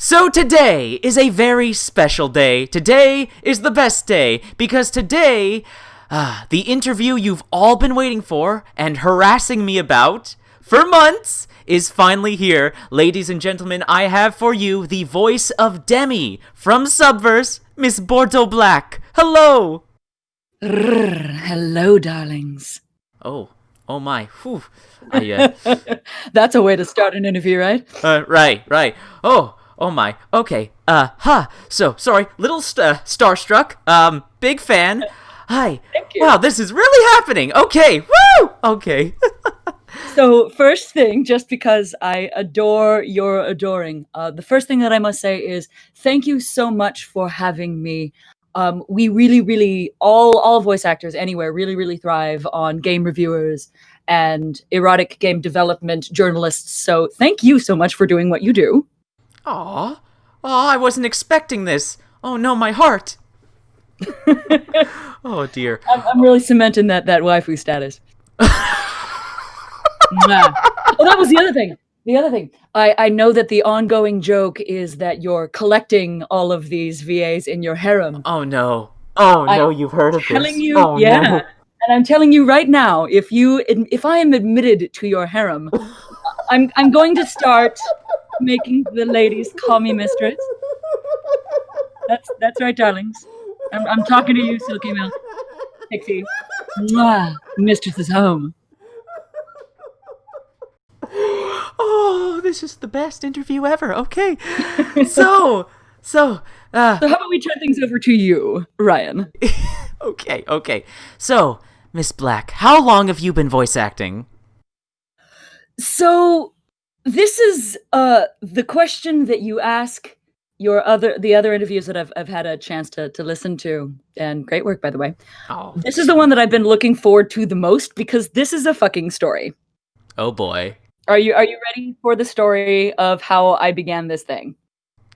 So today is a very special day. Today is the best day because today, the interview you've all been waiting for and harassing me about for months is finally here. Ladies and gentlemen, I have for you the voice of DEMI from Subverse, Miss Bordeaux Black. Hello! Hello, darlings. Oh my. Whew. That's a way to start an interview, right? Right. Oh my. Okay. So, sorry. Little starstruck. Big fan. Hi. Thank you. Wow, this is really happening. Okay. Woo! Okay. So, first thing, just because I adore your adoring, the first thing that I must say is thank you so much for having me. We really, all voice actors anywhere really thrive on game reviewers and erotic game development journalists. So, thank you so much for doing what you do. Aw, I wasn't expecting this. Oh no, my heart. Oh dear. I'm really cementing that waifu status. Nah. Oh, that was the other thing. I know that the ongoing joke is that you're collecting all of these VAs in your harem. Oh no, you've heard of this. Telling you, oh, yeah. No. And I'm telling you right now, if I am admitted to your harem, I'm going to start making the ladies call me mistress. That's right, darlings. I'm talking to you, Silky Milk. Pixie. Mwah. Mistress is home. Oh, this is the best interview ever. Okay. So how about we turn things over to you, Ryan? Okay. So, Miss Black, how long have you been voice acting? So, this is the question that you ask the other interviews that I've had a chance to listen to, and great work, by the way. Oh. This is the one that I've been looking forward to the most because this is a fucking story. Oh boy. Are you ready for the story of how I began this thing?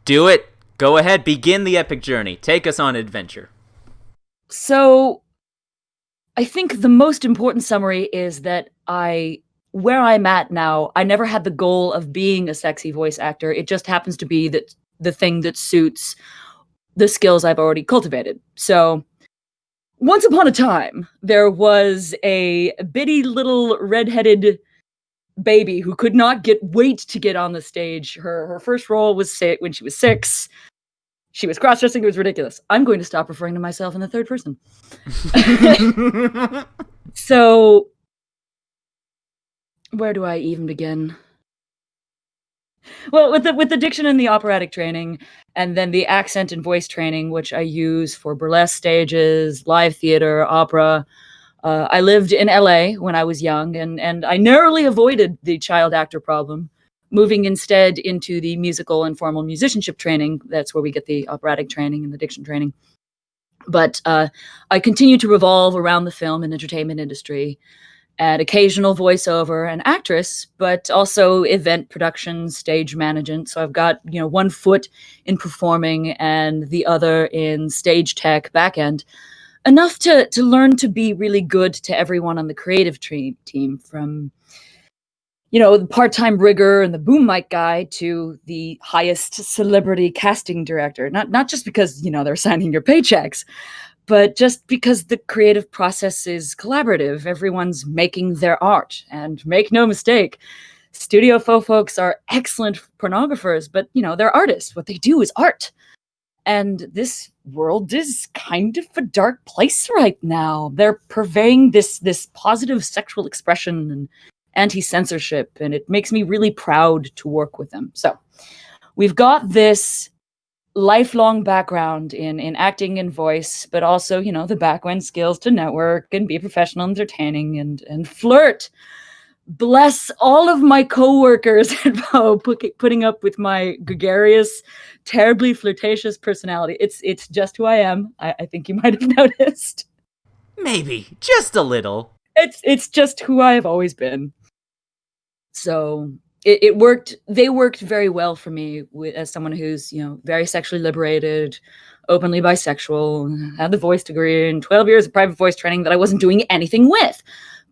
Do it. Go ahead, begin the epic journey. Take us on adventure. So, I think the most important summary is that where I'm at now, I never had the goal of being a sexy voice actor. It just happens to be that the thing that suits the skills I've already cultivated. So, once upon a time, there was a bitty little redheaded baby who could not wait to get on the stage. Her first role was when she was 6. She was cross-dressing. It was ridiculous. I'm going to stop referring to myself in the third person. So, where do I even begin? Well, with the diction and the operatic training, and then the accent and voice training, which I use for burlesque stages, live theater, opera. I lived in LA when I was young, and I narrowly avoided the child actor problem, moving instead into the musical and formal musicianship training. That's where we get the operatic training and the diction training. But I continue to revolve around the film and entertainment industry, and occasional voiceover and actress, but also event production, stage management. So I've got, one foot in performing and the other in stage tech backend. Enough to learn to be really good to everyone on the creative team, from, the part-time rigger and the boom mic guy to the highest celebrity casting director. Not just because, they're signing your paychecks, but just because the creative process is collaborative. Everyone's making their art. And make no mistake, studio folks are excellent pornographers, but, they're artists. What they do is art. And this world is kind of a dark place right now. They're purveying this positive sexual expression and anti-censorship, and it makes me really proud to work with them. So we've got this lifelong background in acting and voice, but also, the backend skills to network and be professional, entertaining, and flirt. Bless all of my coworkers putting up with my gregarious, terribly flirtatious personality. It's just who I am. I think you might have noticed. Maybe just a little. It's just who I have always been. So it worked. They worked very well for me as someone who's very sexually liberated, openly bisexual, had the voice degree and 12 years of private voice training that I wasn't doing anything with,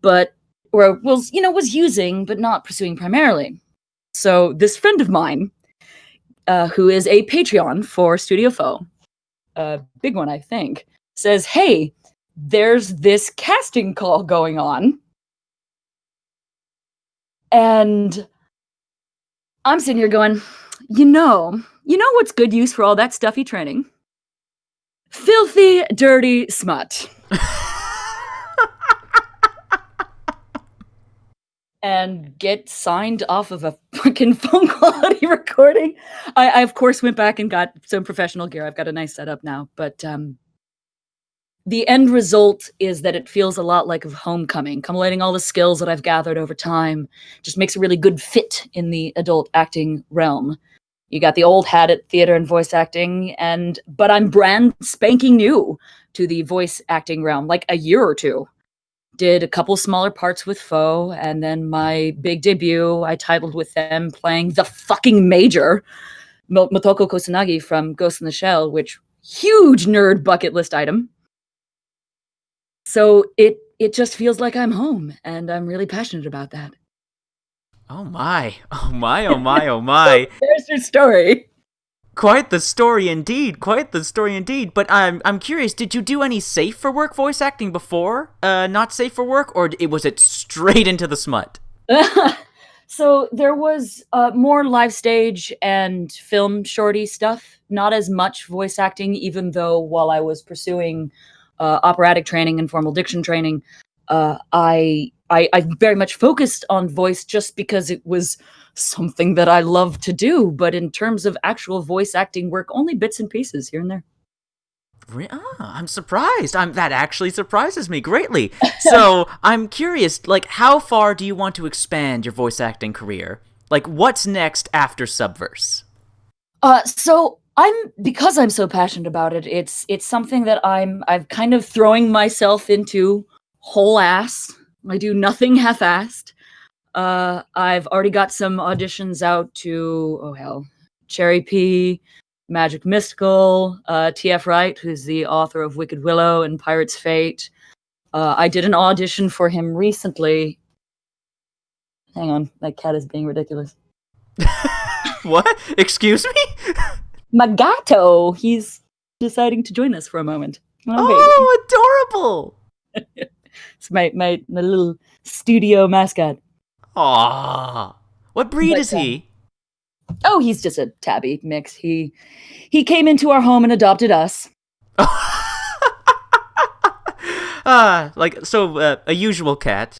but was using but not pursuing primarily. So this friend of mine who is a Patreon for Studio Faux, a big one, I think, says, "Hey, there's this casting call going on." And I'm sitting here going, you know what's good use for all that stuffy training? Filthy, dirty smut. And get signed off of a fucking phone quality recording. I of course went back and got some professional gear. I've got a nice setup now, but the end result is that it feels a lot like Homecoming, culminating all the skills that I've gathered over time. Just makes a really good fit in the adult acting realm. You got the old hat at theater and voice acting, but I'm brand spanking new to the voice acting realm, like a year or two. Did a couple smaller parts with Faux, and then my big debut, I titled with them playing the fucking Major, Motoko Kusanagi from Ghost in the Shell, which huge nerd bucket list item. So it just feels like I'm home, and I'm really passionate about that. Oh my, oh my, oh my, oh my. There's your story. Quite the story indeed, But I'm curious, did you do any safe for work voice acting before? Not safe for work, or was it straight into the smut? So there was more live stage and film shorty stuff, not as much voice acting, even though while I was pursuing operatic training and formal diction training, I very much focused on voice just because it was something that I love to do. But in terms of actual voice acting work, only bits and pieces here and there. I'm surprised. That actually surprises me greatly. So I'm curious, like, how far do you want to expand your voice acting career? Like, what's next after Subverse? So because I'm so passionate about it, it's something that I'm kind of throwing myself into whole ass. I do nothing half-assed. I've already got some auditions out to, Cherry P, Magic Mystical, T.F. Wright, who's the author of Wicked Willow and Pirate's Fate. I did an audition for him recently. Hang on, that cat is being ridiculous. What? Excuse me? Magato! He's deciding to join us for a moment. Oh, adorable! It's my little studio mascot. Aww. What breed is he? Oh, he's just a tabby mix. He came into our home and adopted us. A usual cat.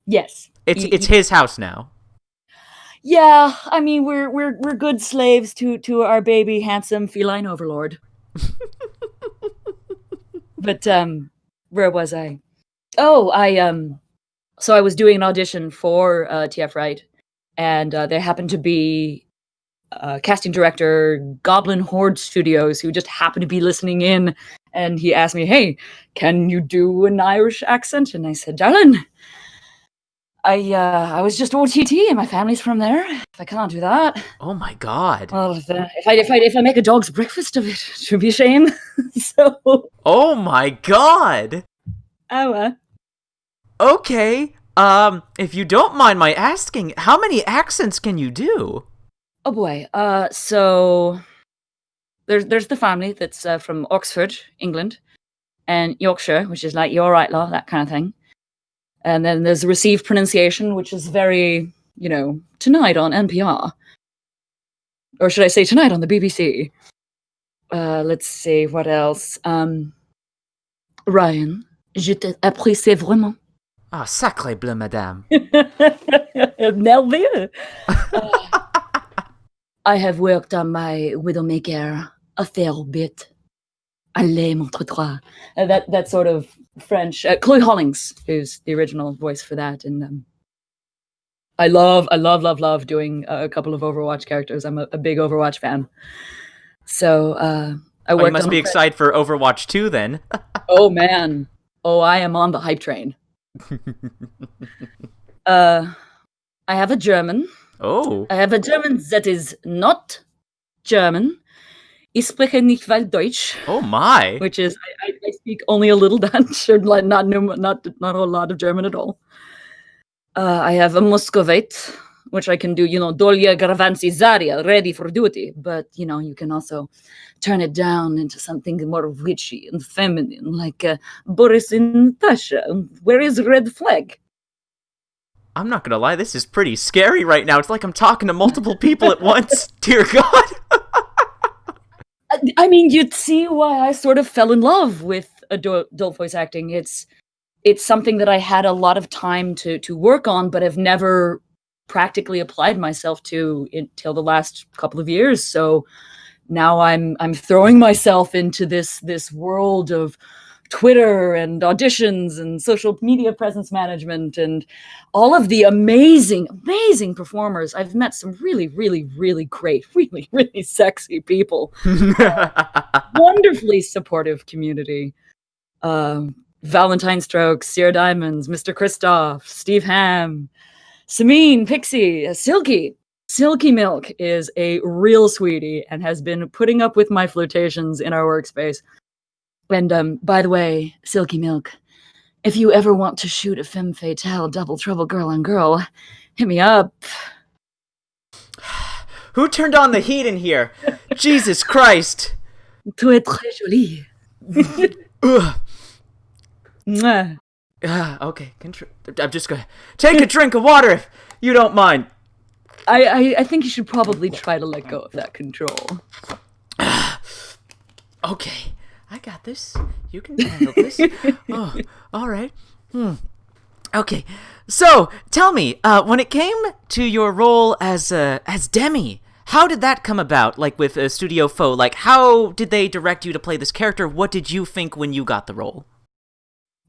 Yes. It's his house now. Yeah, I mean we're good slaves to our baby handsome feline overlord. But where was I? Oh, so I was doing an audition for TF Wright, and there happened to be casting director Goblin Horde Studios who just happened to be listening in, and he asked me, "Hey, can you do an Irish accent?" And I said, "Darling, I was just OTT and my family's from there. If I can't do that, oh my god. Well, if I make a dog's breakfast of it, it should be a shame." So. Oh my god. Okay. If you don't mind my asking, how many accents can you do? Oh boy. So there's the family that's from Oxford, England, and Yorkshire, which is like "you're right, law," that kind of thing. And then there's the received pronunciation, which is very, tonight on NPR. Or should I say tonight on the BBC? Let's see, what else? Ryan, je t'apprécie vraiment. Ah, sacré bleu, madame. Nerveux. I have worked on my Widowmaker a fair bit. Allez, montre toi. That sort of French. Chloe Hollings, who's the original voice for that. And I love doing a couple of Overwatch characters. I'm a big Overwatch fan. So I worked. You must be excited for Overwatch 2 then. Oh man. Oh, I am on the hype train. I have a German. Oh. I have a German that is not German. Ich spreche nicht viel Deutsch. Oh my! Which is I speak only a little Dutch, or not a lot of German at all. I have a Muscovite, which I can do, Dolia Garavansi Zaria, ready for duty. But, you can also turn it down into something more witchy and feminine, like Boris and Tasha. Where is Red Flag? I'm not gonna lie, this is pretty scary right now. It's like I'm talking to multiple people at once. Dear God. I mean, you'd see why I sort of fell in love with adult voice acting. It's something that I had a lot of time to work on, but have never practically applied myself to until the last couple of years. So now I'm throwing myself into this world of Twitter and auditions and social media presence management and all of the amazing performers. I've met some really, really, really great, really, really sexy people. Wonderfully supportive community. Valentine Strokes, Sierra Diamonds, Mr. Kristoff, Steve Ham, Samine, Pixie, Silky. Silky Milk is a real sweetie and has been putting up with my flirtations in our workspace. And by the way, Silky Milk, if you ever want to shoot a femme fatale double trouble girl on girl, hit me up. Who turned on the heat in here? Jesus Christ. Tu es très jolie. Okay, I'm just gonna take a drink of water if you don't mind. I think you should probably try to let go of that control. Okay, I got this. You can handle this. Oh, all right. Okay, so tell me, when it came to your role as DEMI, how did that come about? Like with Studio Faux, like how did they direct you to play this character? What did you think when you got the role?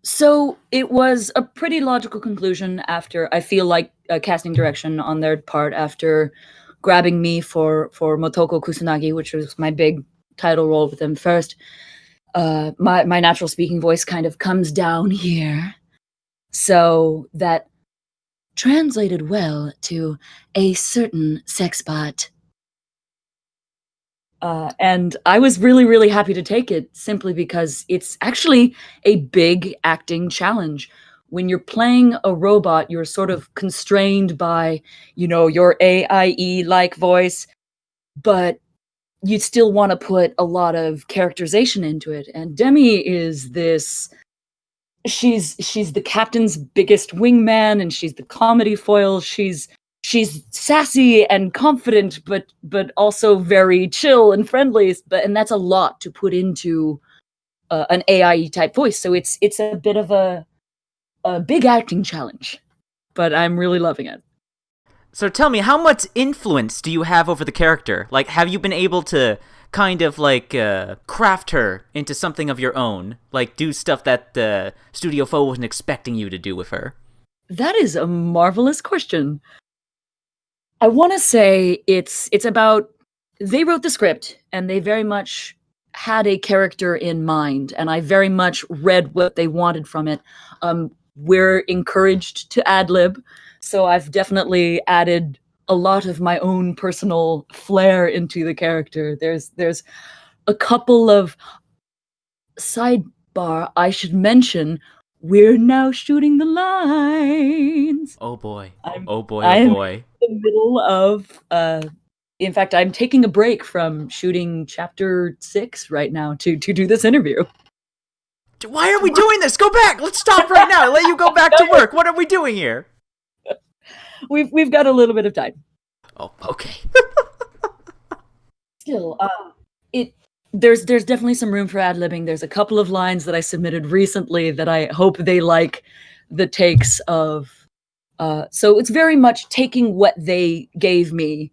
So it was a pretty logical conclusion after, I feel like, casting direction on their part after grabbing me for Motoko Kusanagi, which was my big title role with them first. My natural speaking voice kind of comes down here. So that translated well to a certain sex bot. And I was really, really happy to take it simply because it's actually a big acting challenge. When you're playing a robot, you're sort of constrained by, your AIE-like voice, but you still want to put a lot of characterization into it. And Demi is this... She's the captain's biggest wingman, and she's the comedy foil. She's sassy and confident, but also very chill and friendly. And that's a lot to put into an AI type voice. So it's a bit of a big acting challenge, but I'm really loving it. So tell me, how much influence do you have over the character? Like, have you been able to kind of like craft her into something of your own? Like, do stuff that Studio Faux wasn't expecting you to do with her? That is a marvelous question. I want to say it's about, they wrote the script and they very much had a character in mind, and I very much read what they wanted from it. We're encouraged to ad-lib, so I've definitely added a lot of my own personal flair into the character. There's a couple of sidebar I should mention. We're now shooting the lines. Oh boy. I'm oh boy. in the middle of, in fact, I'm taking a break from shooting chapter 6 right now to do this interview. Why are we doing this? Go back! Let's stop right now! I'll let you go back to work! What are we doing here? We've got a little bit of time. Oh, okay. Still, there's definitely some room for ad-libbing. There's a couple of lines that I submitted recently that I hope they like the takes of. So it's very much taking what they gave me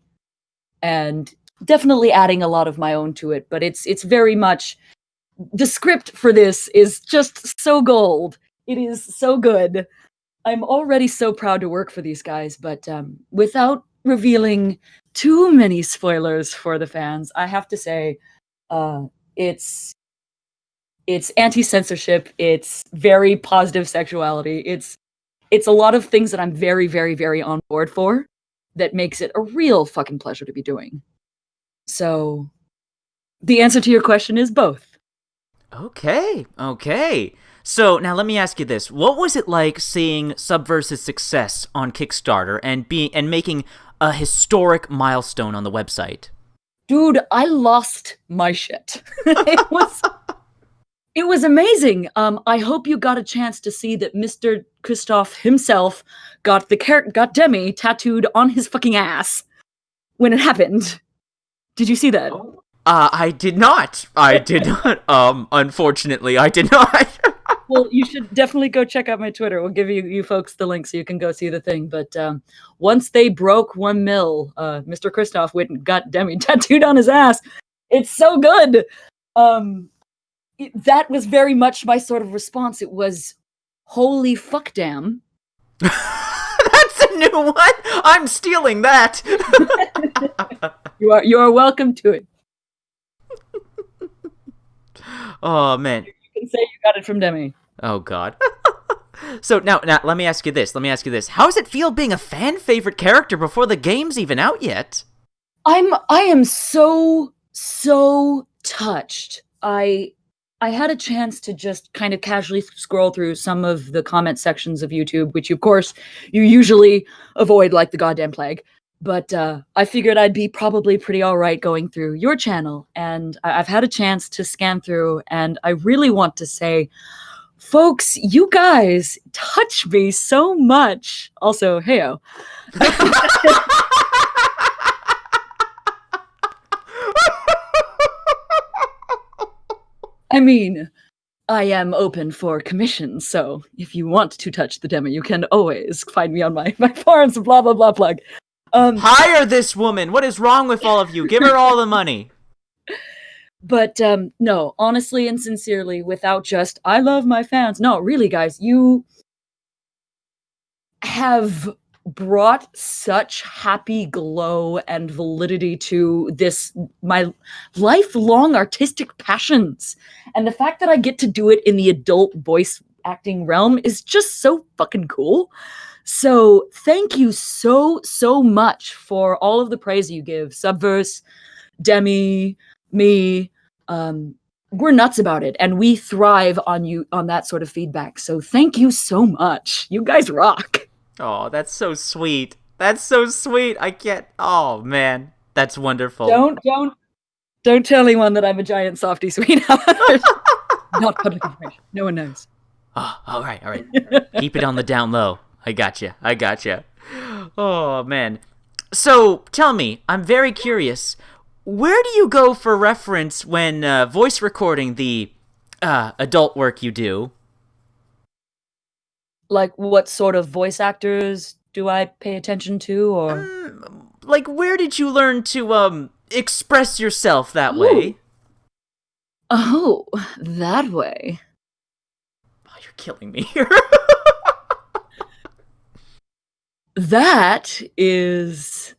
and definitely adding a lot of my own to it. But it's very much, the script for this is just so gold. It is so good. I'm already so proud to work for these guys, but without revealing too many spoilers for the fans, I have to say, it's anti-censorship. It's very positive sexuality. It's a lot of things that I'm very, very, very on board for. That makes it a real fucking pleasure to be doing. So, the answer to your question is both. Okay. So now let me ask you this: what was it like seeing Subverse's success on Kickstarter and making a historic milestone on the website? Dude, I lost my shit. It was amazing. I hope you got a chance to see that Mr. Christoph himself got DEMI tattooed on his fucking ass when it happened. Did you see that? I did not. Unfortunately, I did not. Well, you should definitely go check out my Twitter. We'll give you folks the link so you can go see the thing. But once they broke 1 mil, Mr. Christoph went and got DEMI tattooed on his ass. It's so good. That was very much my sort of response. It was, holy fuck damn. That's a new one. I'm stealing that. You are welcome to it. Oh, man. You can say you got it from DEMI. Oh, God. So now let me ask you this. How does it feel being a fan favorite character before the game's even out yet? I am so touched. I had a chance to just kind of casually scroll through some of the comment sections of YouTube, which of course you usually avoid like the goddamn plague. But I figured I'd be probably pretty all right going through your channel. And I've had a chance to scan through, and I really want to say, folks, you guys touch me so much. Also, heyo. I mean, I am open for commissions, so if you want to touch the demo, you can always find me on my forums, blah, blah, blah, plug. Hire this woman! What is wrong with all of you? Give her all the money! But, no, honestly and sincerely, without just, I love my fans. No, really, guys, you have brought such happy glow and validity to my lifelong artistic passions. And the fact that I get to do it in the adult voice acting realm is just so fucking cool. So thank you so much for all of the praise you give. Subverse, DEMI, me, we're nuts about it, and we thrive on that sort of feedback. So thank you so much. You guys rock. Oh, that's so sweet. That's so sweet. I can't. Oh man, that's wonderful. Don't tell anyone that I'm a giant softy sweetheart. Not public information. No one knows. Oh, all right. Keep it on the down low. I gotcha. Oh man. So tell me, I'm very curious. Where do you go for reference when voice recording the adult work you do? Like, what sort of voice actors do I pay attention to, or? Like, where did you learn to, express yourself that way? Oh, that way. Oh, you're killing me here. That is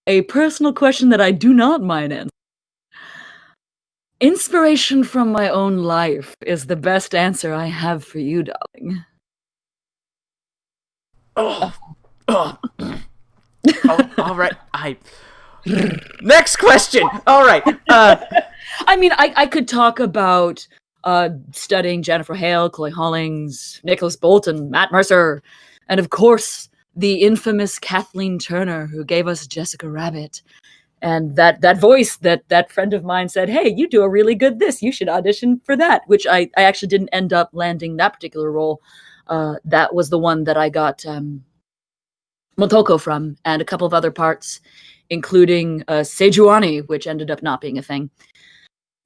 a personal question that I do not mind answering. Inspiration from my own life is the best answer I have for you, darling. Oh, all right. Next question. All right. I mean, I could talk about studying Jennifer Hale, Chloe Hollings, Nicholas Bolton, Matt Mercer, and of course the infamous Kathleen Turner, who gave us Jessica Rabbit. And that voice that friend of mine said, hey, you do a really good this. You should audition for that, which I actually didn't end up landing that particular role. That was the one that I got Motoko from, and a couple of other parts, including Sejuani, which ended up not being a thing.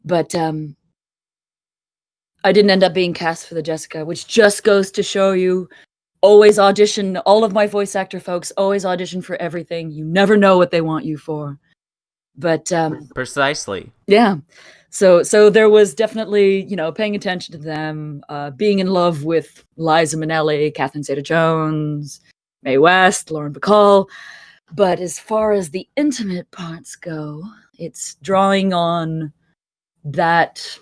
But I didn't end up being cast for the Jessica, which just goes to show you, always audition. All of my voice actor folks always audition for everything. You never know what they want you for. But precisely. Yeah. So there was definitely, paying attention to them, being in love with Liza Minnelli, Catherine Zeta-Jones, Mae West, Lauren Bacall. But as far as the intimate parts go, it's drawing on that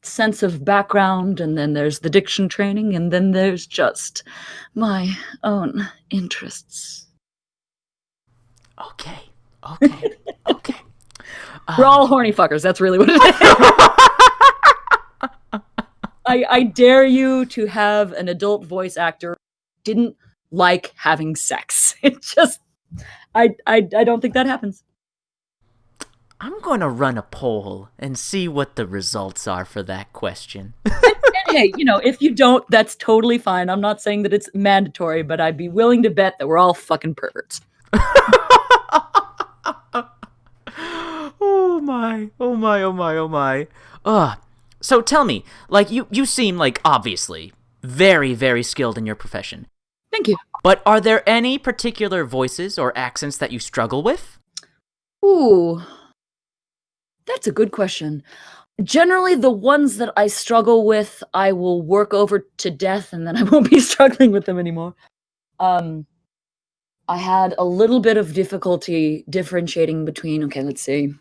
sense of background, and then there's the diction training, and then there's just my own interests. Okay. We're all horny fuckers. That's really what it is. I dare you to have an adult voice actor who didn't like having sex. It just, I don't think that happens. I'm going to run a poll and see what the results are for that question. And hey, if you don't, that's totally fine. I'm not saying that it's mandatory, but I'd be willing to bet that we're all fucking perverts. Oh my, oh my, oh my, oh my. So tell me, like, you seem like, obviously, very, very skilled in your profession. Thank you. But are there any particular voices or accents that you struggle with? Ooh, that's a good question. Generally, the ones that I struggle with, I will work over to death, and then I won't be struggling with them anymore. I had a little bit of difficulty differentiating between. Okay, let's see.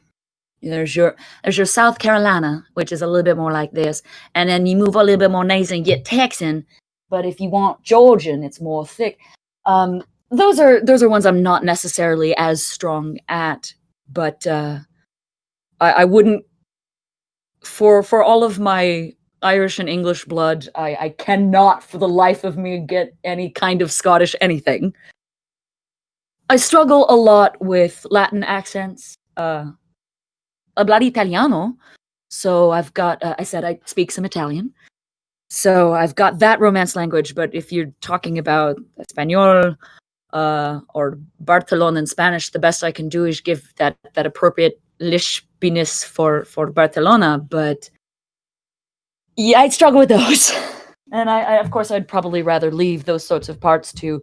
There's your South Carolina, which is a little bit more like this, and then you move a little bit more nasal and get Texan. But if you want Georgian, it's more thick. Those are ones I'm not necessarily as strong at, but I wouldn't. For all of my Irish and English blood, I cannot for the life of me get any kind of Scottish anything. I struggle a lot with Latin accents. Hablar Italiano. So I've got, I said I speak some Italian. So I've got that Romance language, but if you're talking about Espanol or Barcelona in Spanish, the best I can do is give that appropriate lispiness for Barcelona, but yeah, I struggle with those. And I of course, I'd probably rather leave those sorts of parts to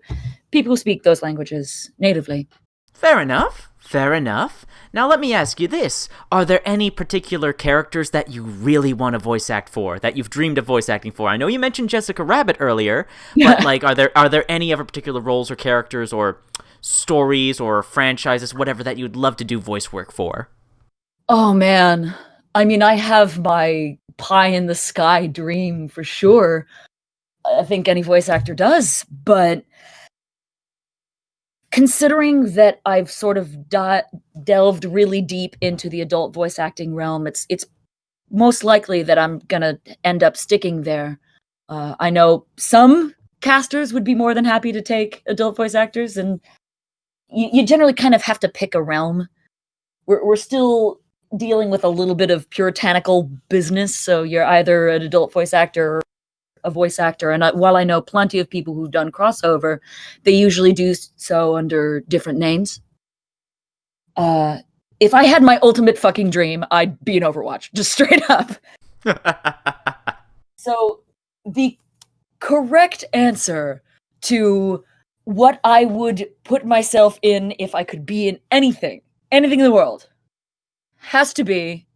people who speak those languages natively. Fair enough. Fair enough. Now let me ask you this. Are there any particular characters that you really want to voice act for, that you've dreamed of voice acting for? I know you mentioned Jessica Rabbit earlier, but like, are there any other particular roles or characters or stories or franchises, whatever, that you'd love to do voice work for? Oh man. I mean, I have my pie in the sky dream for sure. I think any voice actor does, but considering that I've sort of delved really deep into the adult voice acting realm, it's most likely that I'm gonna end up sticking there. I know some casters would be more than happy to take adult voice actors, and you generally kind of have to pick a realm. We're still dealing with a little bit of puritanical business, so you're either an adult voice actor or a voice actor. And while I know plenty of people who've done crossover, they usually do so under different names. If I had my ultimate fucking dream, I'd be in Overwatch, just straight up. So the correct answer to what I would put myself in if I could be in anything in the world, has to be,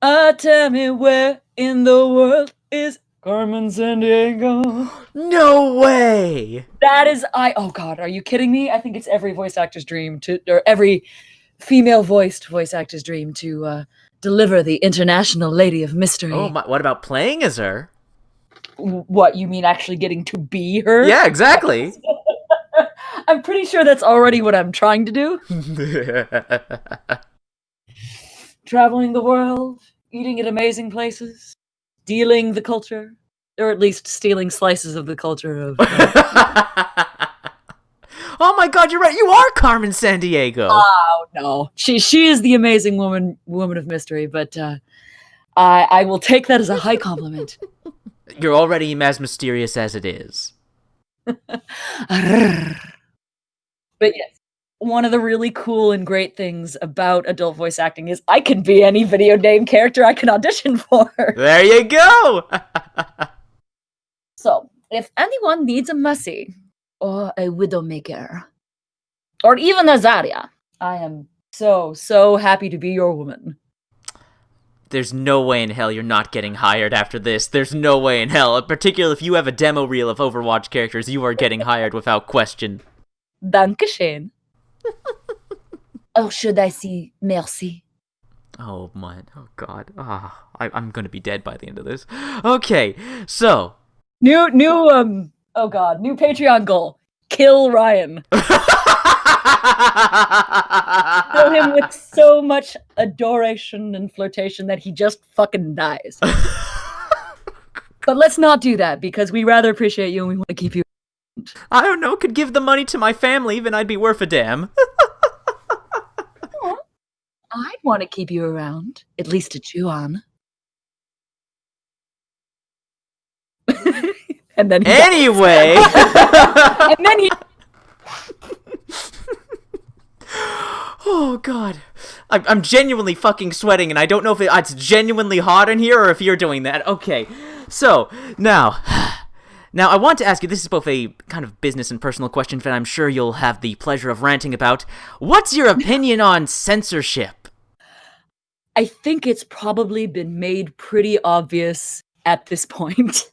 tell me where in the world is Carmen Sandiego? No way! That is, oh god, are you kidding me? I think it's every voice actor's dream or every female-voiced voice actor's dream to deliver the international lady of mystery. Oh my, what about playing as her? What, you mean actually getting to be her? Yeah, exactly. I'm pretty sure that's already what I'm trying to do. Traveling the world, eating at amazing places, stealing the culture, or at least stealing slices of the culture of... Oh my god, you're right, you are Carmen Sandiego! Oh, no. She is the amazing woman of mystery, but I will take that as a high compliment. You're already as mysterious as it is. But yes, one of the really cool and great things about adult voice acting is I can be any video game character I can audition for. There you go! So, if anyone needs a Mercy, or a Widowmaker, or even a Zarya, I am so happy to be your woman. There's no way in hell you're not getting hired after this. There's no way in hell. Particularly if you have a demo reel of Overwatch characters, you are getting hired without question. Dankeschön. Or should I say merci? Oh, man. Oh, God. I'm gonna be dead by the end of this. Okay, so... New Patreon goal. Kill Ryan. Kill him with so much adoration and flirtation that he just fucking dies. But let's not do that, because we rather appreciate you and we want to keep you. I don't know, could give the money to my family, even I'd be worth a damn. I'd want to keep you around, at least to chew on. And then anyway. And then he... Oh, God. I'm genuinely fucking sweating, and I don't know if it's genuinely hot in here or if you're doing that. Okay, so, now, I want to ask you, this is both a kind of business and personal question that I'm sure you'll have the pleasure of ranting about. What's your opinion on censorship? I think it's probably been made pretty obvious at this point.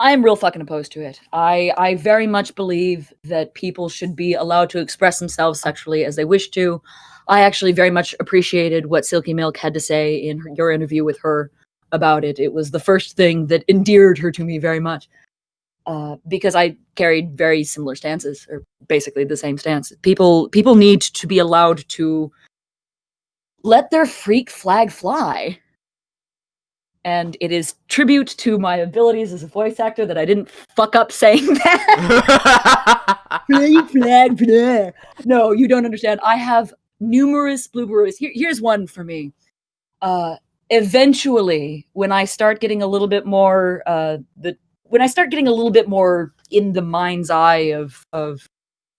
I'm real fucking opposed to it. I very much believe that people should be allowed to express themselves sexually as they wish to. I actually very much appreciated what Silky Milk had to say in your interview with her about it. It was the first thing that endeared her to me very much. Because I carried very similar stances, or basically the same stance. People need to be allowed to let their freak flag fly. And it is tribute to my abilities as a voice actor that I didn't fuck up saying that. No, you don't understand. I have numerous blooperies. Here's one for me. Eventually, when I start getting a little bit more, when I start getting a little bit more in the mind's eye of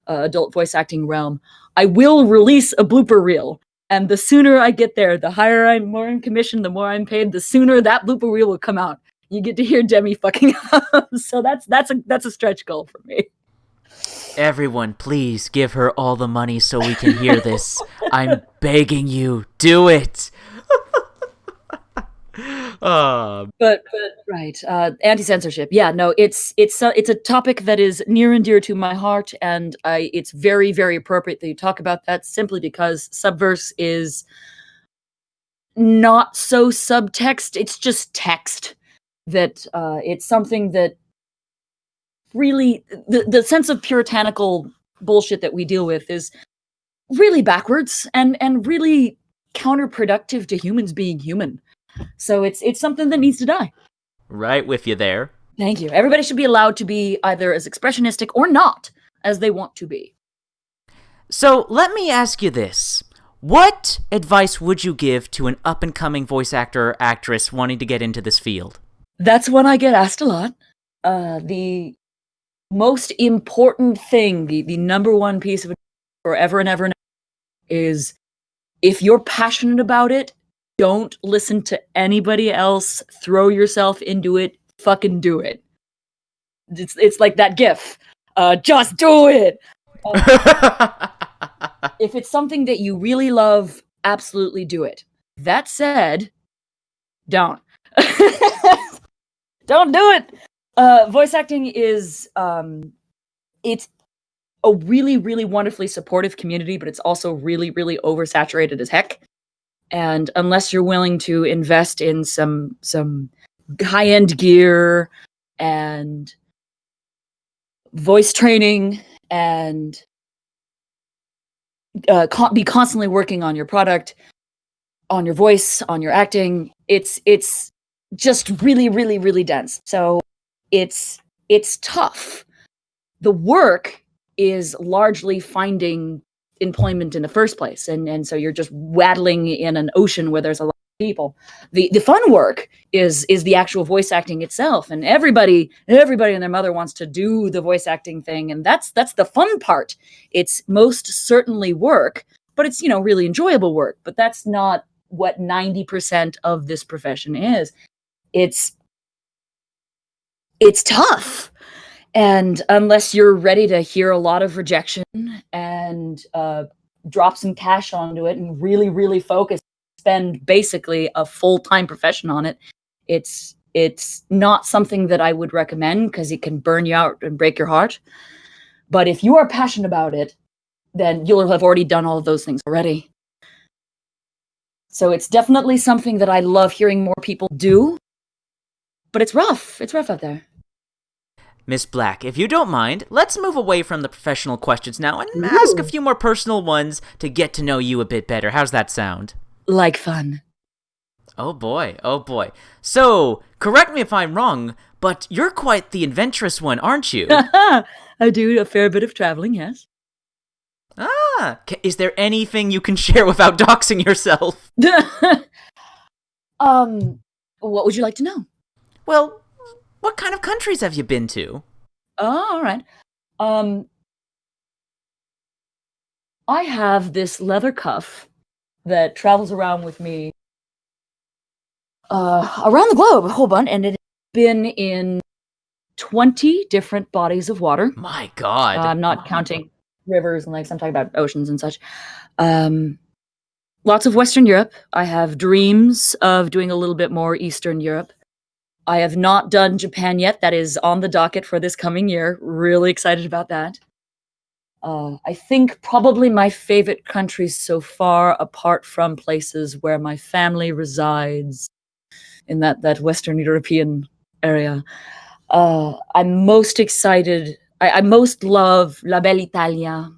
adult voice acting realm, I will release a blooper reel. And the sooner I get there, the higher I'm more in commission, the more I'm paid, the sooner that blooper reel will come out. You get to hear Demi fucking up. So that's a stretch goal for me. Everyone, please give her all the money so we can hear this. I'm begging you, do it. But right, anti-censorship. Yeah, no, it's a topic that is near and dear to my heart, and it's very, very appropriate that you talk about that, simply because Subverse is not so subtext. It's just text. That it's something that really the sense of puritanical bullshit that we deal with is really backwards and really counterproductive to humans being human. So it's something that needs to die. Right with you there. Thank you. Everybody should be allowed to be either as expressionistic or not as they want to be. So let me ask you this. What advice would you give to an up-and-coming voice actor or actress wanting to get into this field? That's one I get asked a lot. The most important thing, the number one piece of advice forever and ever and ever is, if you're passionate about it, don't listen to anybody else. Throw yourself into it. Fucking do it. It's like that GIF. Just do it. If it's something that you really love, absolutely do it. That said, don't. Don't do it. Voice acting is it's a really, really wonderfully supportive community, but it's also really, really oversaturated as heck. And unless you're willing to invest in some high-end gear and voice training and be constantly working on your product, on your voice, on your acting, it's just really, really, really dense. So it's tough. The work is largely finding employment in the first place, and so you're just waddling in an ocean where there's a lot of people. The fun work is the actual voice acting itself, and everybody and their mother wants to do the voice acting thing, and that's the fun part. It's most certainly work, but it's really enjoyable work. But that's not what 90% of this profession is. It's tough. And unless you're ready to hear a lot of rejection and drop some cash onto it and really, really focus, spend basically a full-time profession on it, it's not something that I would recommend, because it can burn you out and break your heart. But if you are passionate about it, then you'll have already done all of those things already. So it's definitely something that I love hearing more people do, but it's rough. It's rough out there. Miss Black, if you don't mind, let's move away from the professional questions now and ask a few more personal ones to get to know you a bit better. How's that sound? Like fun. Oh boy, oh boy. So, correct me if I'm wrong, but you're quite the adventurous one, aren't you? I do a fair bit of traveling, yes. Is there anything you can share without doxing yourself? What would you like to know? Well, what kind of countries have you been to? Oh, all right. I have this leather cuff that travels around with me around the globe, a whole bunch, and it has been in 20 different bodies of water. My God. I'm not counting rivers and lakes. I'm talking about oceans and such. Lots of Western Europe. I have dreams of doing a little bit more Eastern Europe. I have not done Japan yet. That is on the docket for this coming year. Really excited about that. I think probably my favorite countries so far, apart from places where my family resides in that Western European area, I'm most excited. I most love La Bella Italia.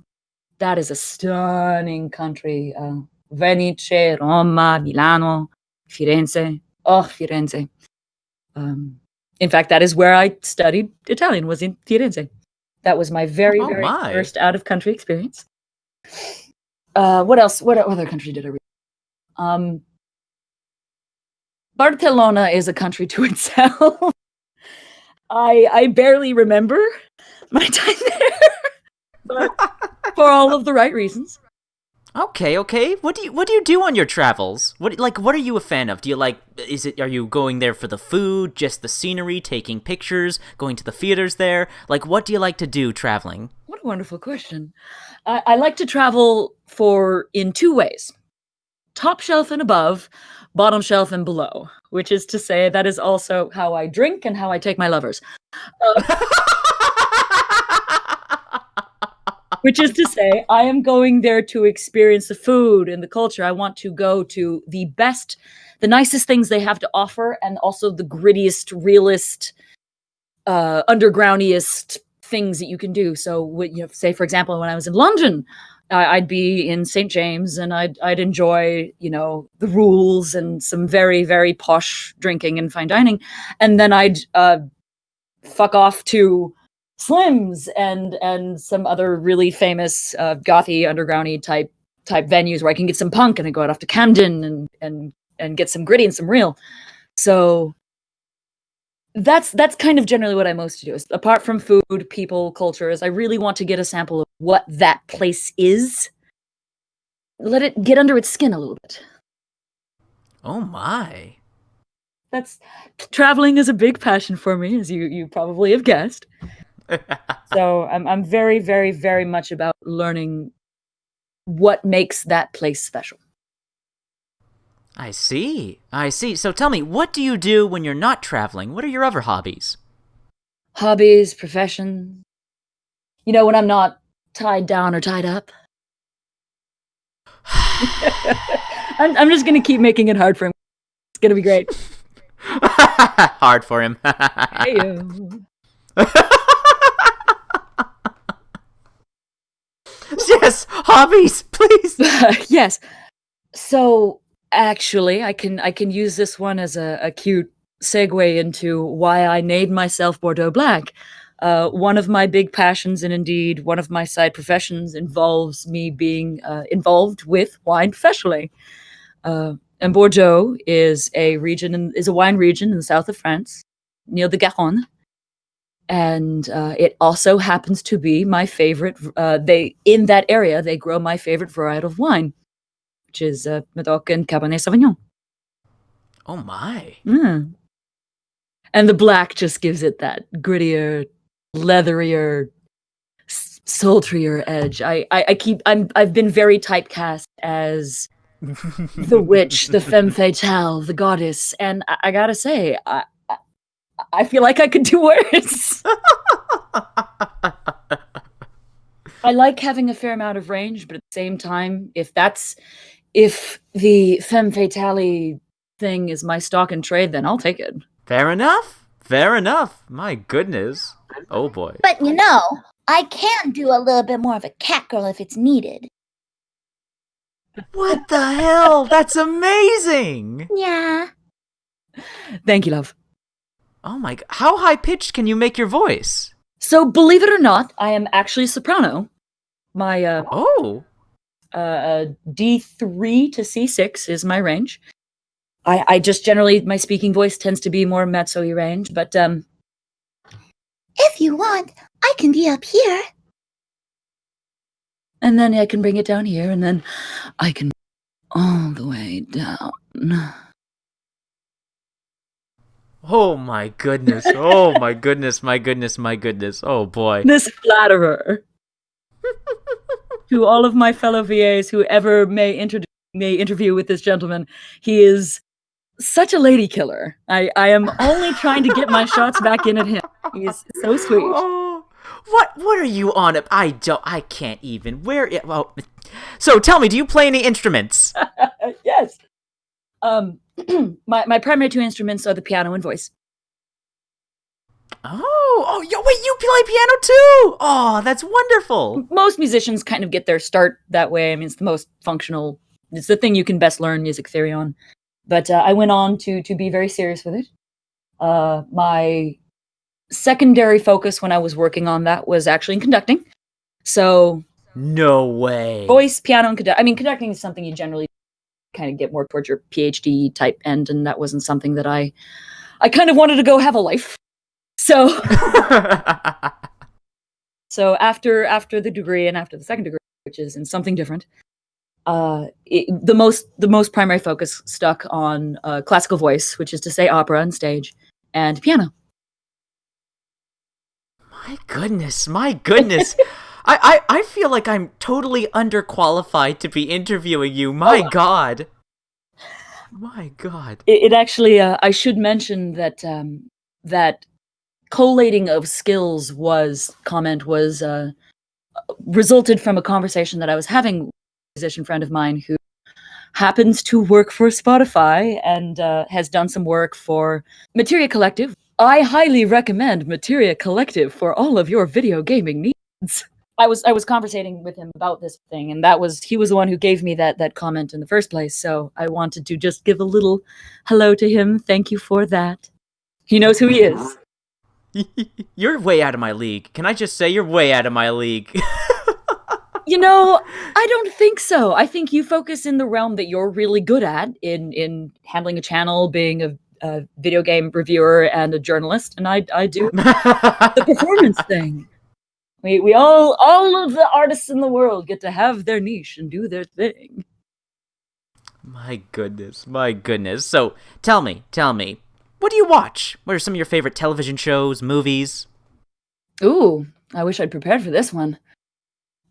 That is a stunning country. Venice, Roma, Milano, Firenze. Oh, Firenze. In fact, that is where I studied Italian, was in Firenze. That was my very first out-of-country experience. What else? What other country did I read? Barcelona is a country to itself. I barely remember my time there, but for all of the right reasons. Okay. What do you do on your travels? What are you a fan of? Do you are you going there for the food, just the scenery, taking pictures, going to the theaters there? What do you like to do traveling? What a wonderful question. I like to travel in two ways. Top shelf and above, bottom shelf and below, which is to say that is also how I drink and how I take my lovers. Which is to say, I am going there to experience the food and the culture. I want to go to the nicest things they have to offer, and also the grittiest, realest, undergroundiest things that you can do. So, say, for example, when I was in London, I'd be in St. James, and I'd enjoy, the rules and some very, very posh drinking and fine dining. And then I'd fuck off to Slim's and some other really famous gothy undergroundy type venues where I can get some punk, and I go out off to Camden and get some gritty and some real. So that's kind of generally what I most do. Is, apart from food, people, cultures, I really want to get a sample of what that place is. Let it get under its skin a little bit. Oh my. Traveling is a big passion for me, as you probably have guessed. So I'm very, very, very much about learning what makes that place special. I see. So tell me, what do you do when you're not traveling? What are your other hobbies? Hobbies, profession. When I'm not tied down or tied up. I'm just going to keep making it hard for him. It's going to be great. Hard for him. Hey-o. Yes, hobbies, please. Yes. So actually, I can use this one as a cute segue into why I named myself Bordeaux Black. One of my big passions, and indeed one of my side professions, involves me being involved with wine professionally. And Bordeaux is a wine region in the south of France, near the Garonne. And it also happens to be my favorite. In that area, they grow my favorite variety of wine, which is Medoc and Cabernet Sauvignon. Oh my! Mm. And the black just gives it that grittier, leatherier, sultrier edge. I've been very typecast as the witch, the femme fatale, the goddess, and I gotta say, I feel like I could do worse. I like having a fair amount of range, but at the same time, if the femme fatale thing is my stock and trade, then I'll take it. Fair enough. My goodness. Oh boy. But I can do a little bit more of a cat girl if it's needed. What the hell? That's amazing! Yeah. Thank you, love. Oh my god. How high pitched can you make your voice? So, believe it or not, I am actually a soprano. My D3 to C6 is my range. I just generally, my speaking voice tends to be more mezzo-y range, but If you want, I can be up here. and then I can bring it down here, and then I can all the way down. Oh my goodness. Oh my goodness, my goodness, my goodness. Oh boy. This flatterer. To all of my fellow VAs who ever may interview with this gentleman, he is such a lady killer. I am only trying to get my shots back in at him. He's so sweet. Oh, what are you on? I can't even. Well, so tell me, do you play any instruments? Yes. My primary two instruments are the piano and voice. Oh, wait, you play piano too? Oh, that's wonderful. Most musicians kind of get their start that way. I mean, it's the most functional. It's the thing you can best learn music theory on. But I went on to be very serious with it. My secondary focus when I was working on that was actually in conducting. So no way. Voice, piano, and conducting. I mean, conducting is something you generally kind of get more towards your PhD type end, and that wasn't something that I kind of wanted to go have a life. So, so after the degree and after the second degree, which is in something different, the most primary focus stuck on classical voice, which is to say opera and stage, and piano. My goodness, my goodness. I feel like I'm totally underqualified to be interviewing you. My God. My God. It actually, I should mention that that collating of skills was resulted from a conversation that I was having with a musician friend of mine who happens to work for Spotify and has done some work for Materia Collective. I highly recommend Materia Collective for all of your video gaming needs. I was conversating with him about this thing, and he was the one who gave me that comment in the first place. So I wanted to just give a little hello to him. Thank you for that. He knows who he is. You're way out of my league. Can I just say you're way out of my league? You know, I don't think so. I think you focus in the realm that you're really good at in handling a channel, being a video game reviewer and a journalist, and I do the performance thing. We all of the artists in the world get to have their niche and do their thing. My goodness, my goodness. So, tell me, what do you watch? What are some of your favorite television shows, movies? Ooh, I wish I'd prepared for this one.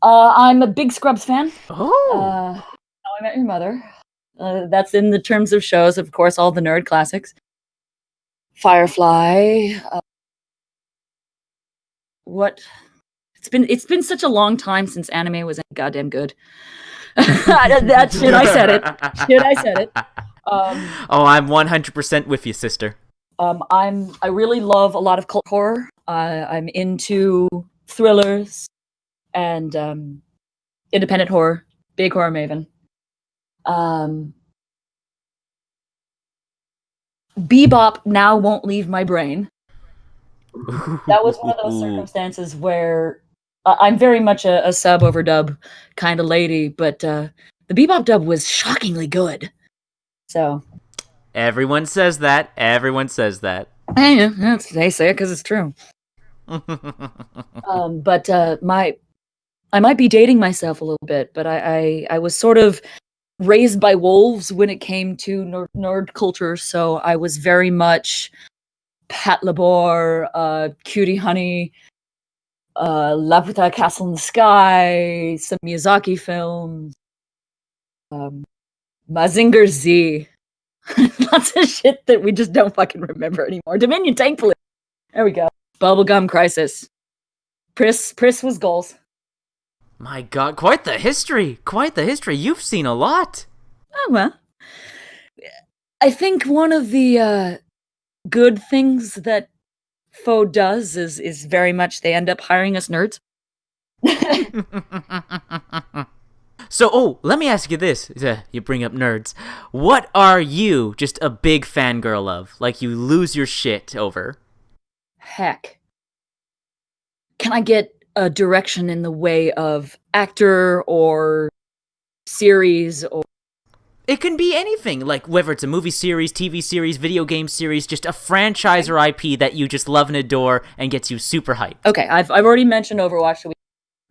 I'm a big Scrubs fan. Oh. How I Met Your Mother. That's in the terms of shows, of course, all the nerd classics. Firefly. What? It's been such a long time since anime was goddamn good. That shit, I said it. Oh, I'm 100% with you, sister. I really love a lot of cult horror. I'm into thrillers and independent horror. Big horror maven. Bebop now won't leave my brain. That was one of those circumstances where I'm very much a sub over dub kind of lady, but the Bebop dub was shockingly good. So everyone says that. Hey, they say it because it's true. But I might be dating myself a little bit, but I was sort of raised by wolves when it came to nerd culture, so I was very much Pat Labor, Cutie Honey, Laputa Castle in the Sky, some Miyazaki films, Mazinger Z. Lots of shit that we just don't fucking remember anymore. Dominion Tank Police. There we go. Bubblegum Crisis. Pris was goals. My God, quite the history. You've seen a lot. Oh, well. I think one of the good things that Faux does is very much they end up hiring us nerds. So, let me ask you this. You bring up nerds. What are you just a big fangirl of? Like you lose your shit over? Heck. Can I get a direction in the way of actor or series or... It can be anything, like whether it's a movie series, TV series, video game series, just a franchise or IP that you just love and adore and gets you super hyped. Okay, I've already mentioned Overwatch, so we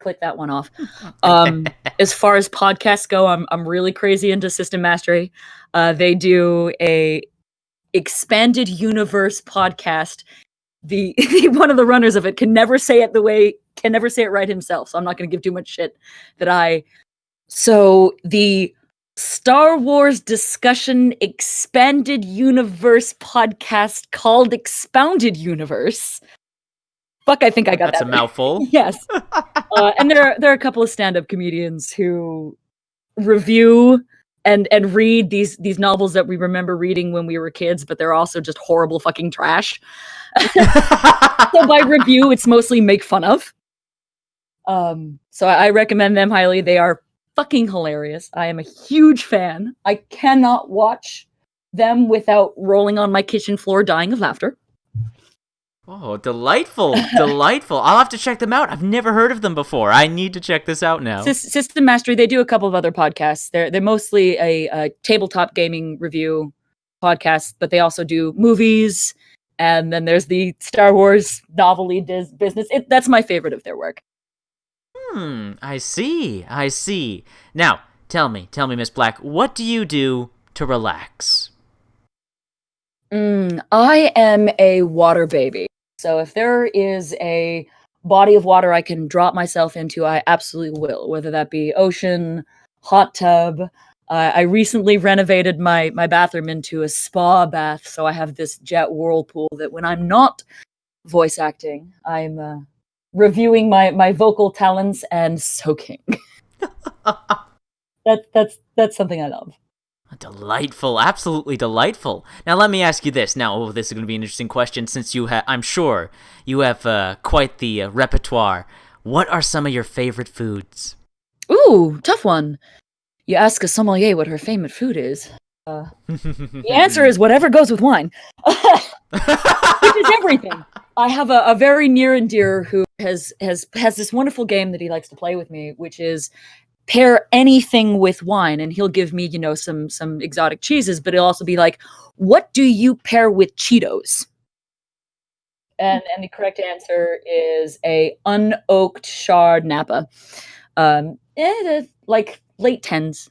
click that one off. As far as podcasts go, I'm really crazy into System Mastery. They do a expanded universe podcast. The one of the runners of it can never say it right himself, so I'm not going to give too much shit So the Star Wars discussion expanded universe podcast called Expounded Universe. Fuck, I think I got that. That's a mouthful. Yes. And there are a couple of stand-up comedians who review and read these novels that we remember reading when we were kids, but they're also just horrible fucking trash. So by review, it's mostly make fun of. So I recommend them highly. They are fucking hilarious. I am a huge fan. I cannot watch them without rolling on my kitchen floor dying of laughter. Oh, delightful. Delightful. I'll have to check them out. I've never heard of them before. I need to check this out now. System Mastery, they do a couple of other podcasts. They're mostly a tabletop gaming review podcast, but they also do movies, and then there's the Star Wars novelty business. That's my favorite of their work. I see. Now, tell me, Miss Black, what do you do to relax? I am a water baby. So if there is a body of water I can drop myself into, I absolutely will, whether that be ocean, hot tub. I recently renovated my bathroom into a spa bath, so I have this jet whirlpool that when I'm not voice acting, I'm reviewing my vocal talents and soaking. That's something I love. Delightful, absolutely delightful. Now let me ask you this. Now, this is going to be an interesting question since I'm sure you have quite the repertoire. What are some of your favorite foods? Ooh, tough one. You ask a sommelier what her favorite food is. The answer is whatever goes with wine. Which is everything. I have a very near and dear who has this wonderful game that he likes to play with me, which is pair anything with wine, and he'll give me, some exotic cheeses, but he'll also be like, what do you pair with Cheetos? And the correct answer is a unoaked Chard Napa. Like late 10s.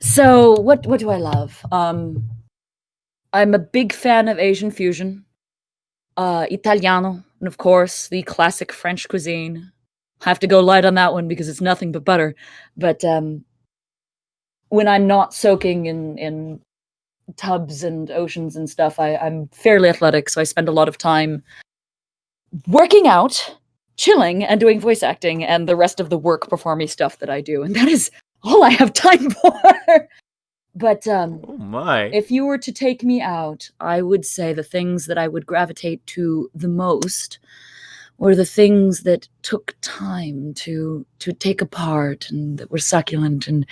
So what do I love? I'm a big fan of Asian fusion. Italiano, and of course, the classic French cuisine. Have to go light on that one because it's nothing but butter. But when I'm not soaking in tubs and oceans and stuff, I'm fairly athletic, so I spend a lot of time working out, chilling, and doing voice acting, and the rest of the work performing stuff that I do. And that is all I have time for. But oh my. If you were to take me out, I would say the things that I would gravitate to the most were the things that took time to take apart and that were succulent and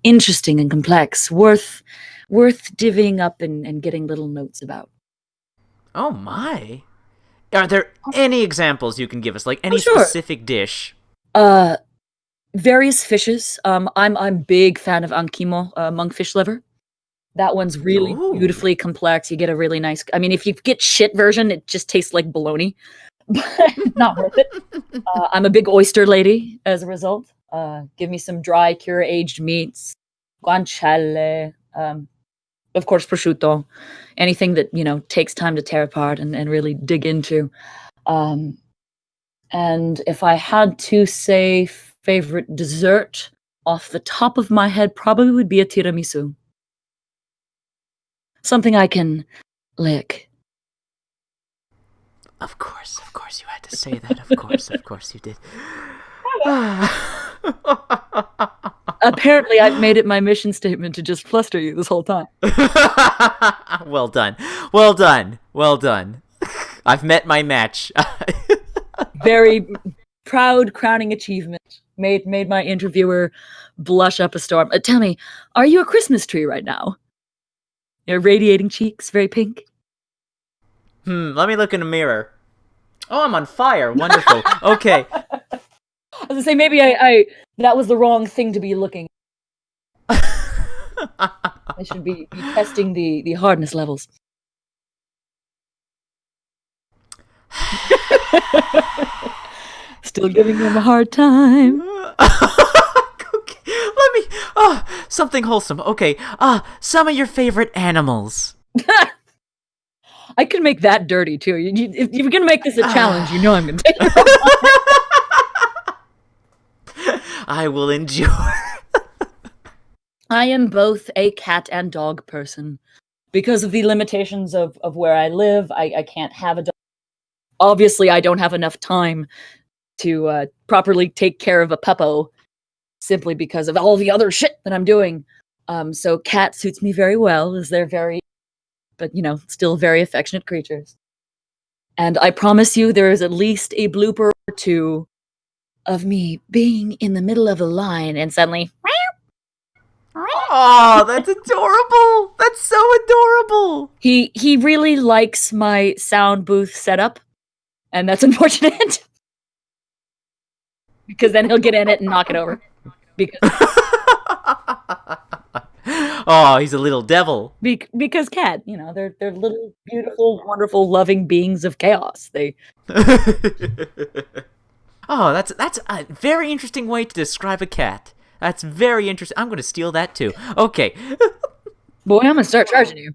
interesting and complex, worth divvying up and getting little notes about. Oh my. Are there any examples you can give us? Like any specific dish? Various fishes. I'm big fan of ankimo, monkfish liver. That one's really beautifully complex. You get a really nice... I mean, if you get shit version, it just tastes like bologna. But not worth it. I'm a big oyster lady as a result. Give me some dry, cure-aged meats. Guanciale. Of course, prosciutto. Anything that, takes time to tear apart and really dig into. And if I had to say favorite dessert, off the top of my head, probably would be a tiramisu. Something I can lick. Of course, you had to say that. Of course you did. Apparently, I've made it my mission statement to just fluster you this whole time. Well done. I've met my match. Very proud crowning achievement. Made my interviewer blush up a storm. Tell me, are you a Christmas tree right now? Your radiating cheeks, very pink. Let me look in the mirror. Oh, I'm on fire. Wonderful. Okay. I was gonna say maybe I that was the wrong thing to be looking. I should be testing the hardness levels. Still giving him a hard time. Okay, let me. Something wholesome. Okay. Some of your favorite animals. I could make that dirty too. If you're gonna make this a challenge, you know I'm gonna take it. I will endure. I am both a cat and dog person. Because of the limitations of where I live, I can't have a dog. Obviously, I don't have enough time to properly take care of a puppo, simply because of all the other shit that I'm doing. So cat suits me very well, as they're very, but still very affectionate creatures. And I promise you, there is at least a blooper or two of me being in the middle of a line and suddenly... Oh, that's adorable. That's so adorable. He really likes my sound booth setup, and that's unfortunate. Because then he'll get in it and knock it over. Because oh, he's a little devil. Because cat, they're little, beautiful, wonderful, loving beings of chaos. They Oh, that's a very interesting way to describe a cat. That's very interesting. I'm going to steal that too. Okay. Boy, I'm going to start charging you.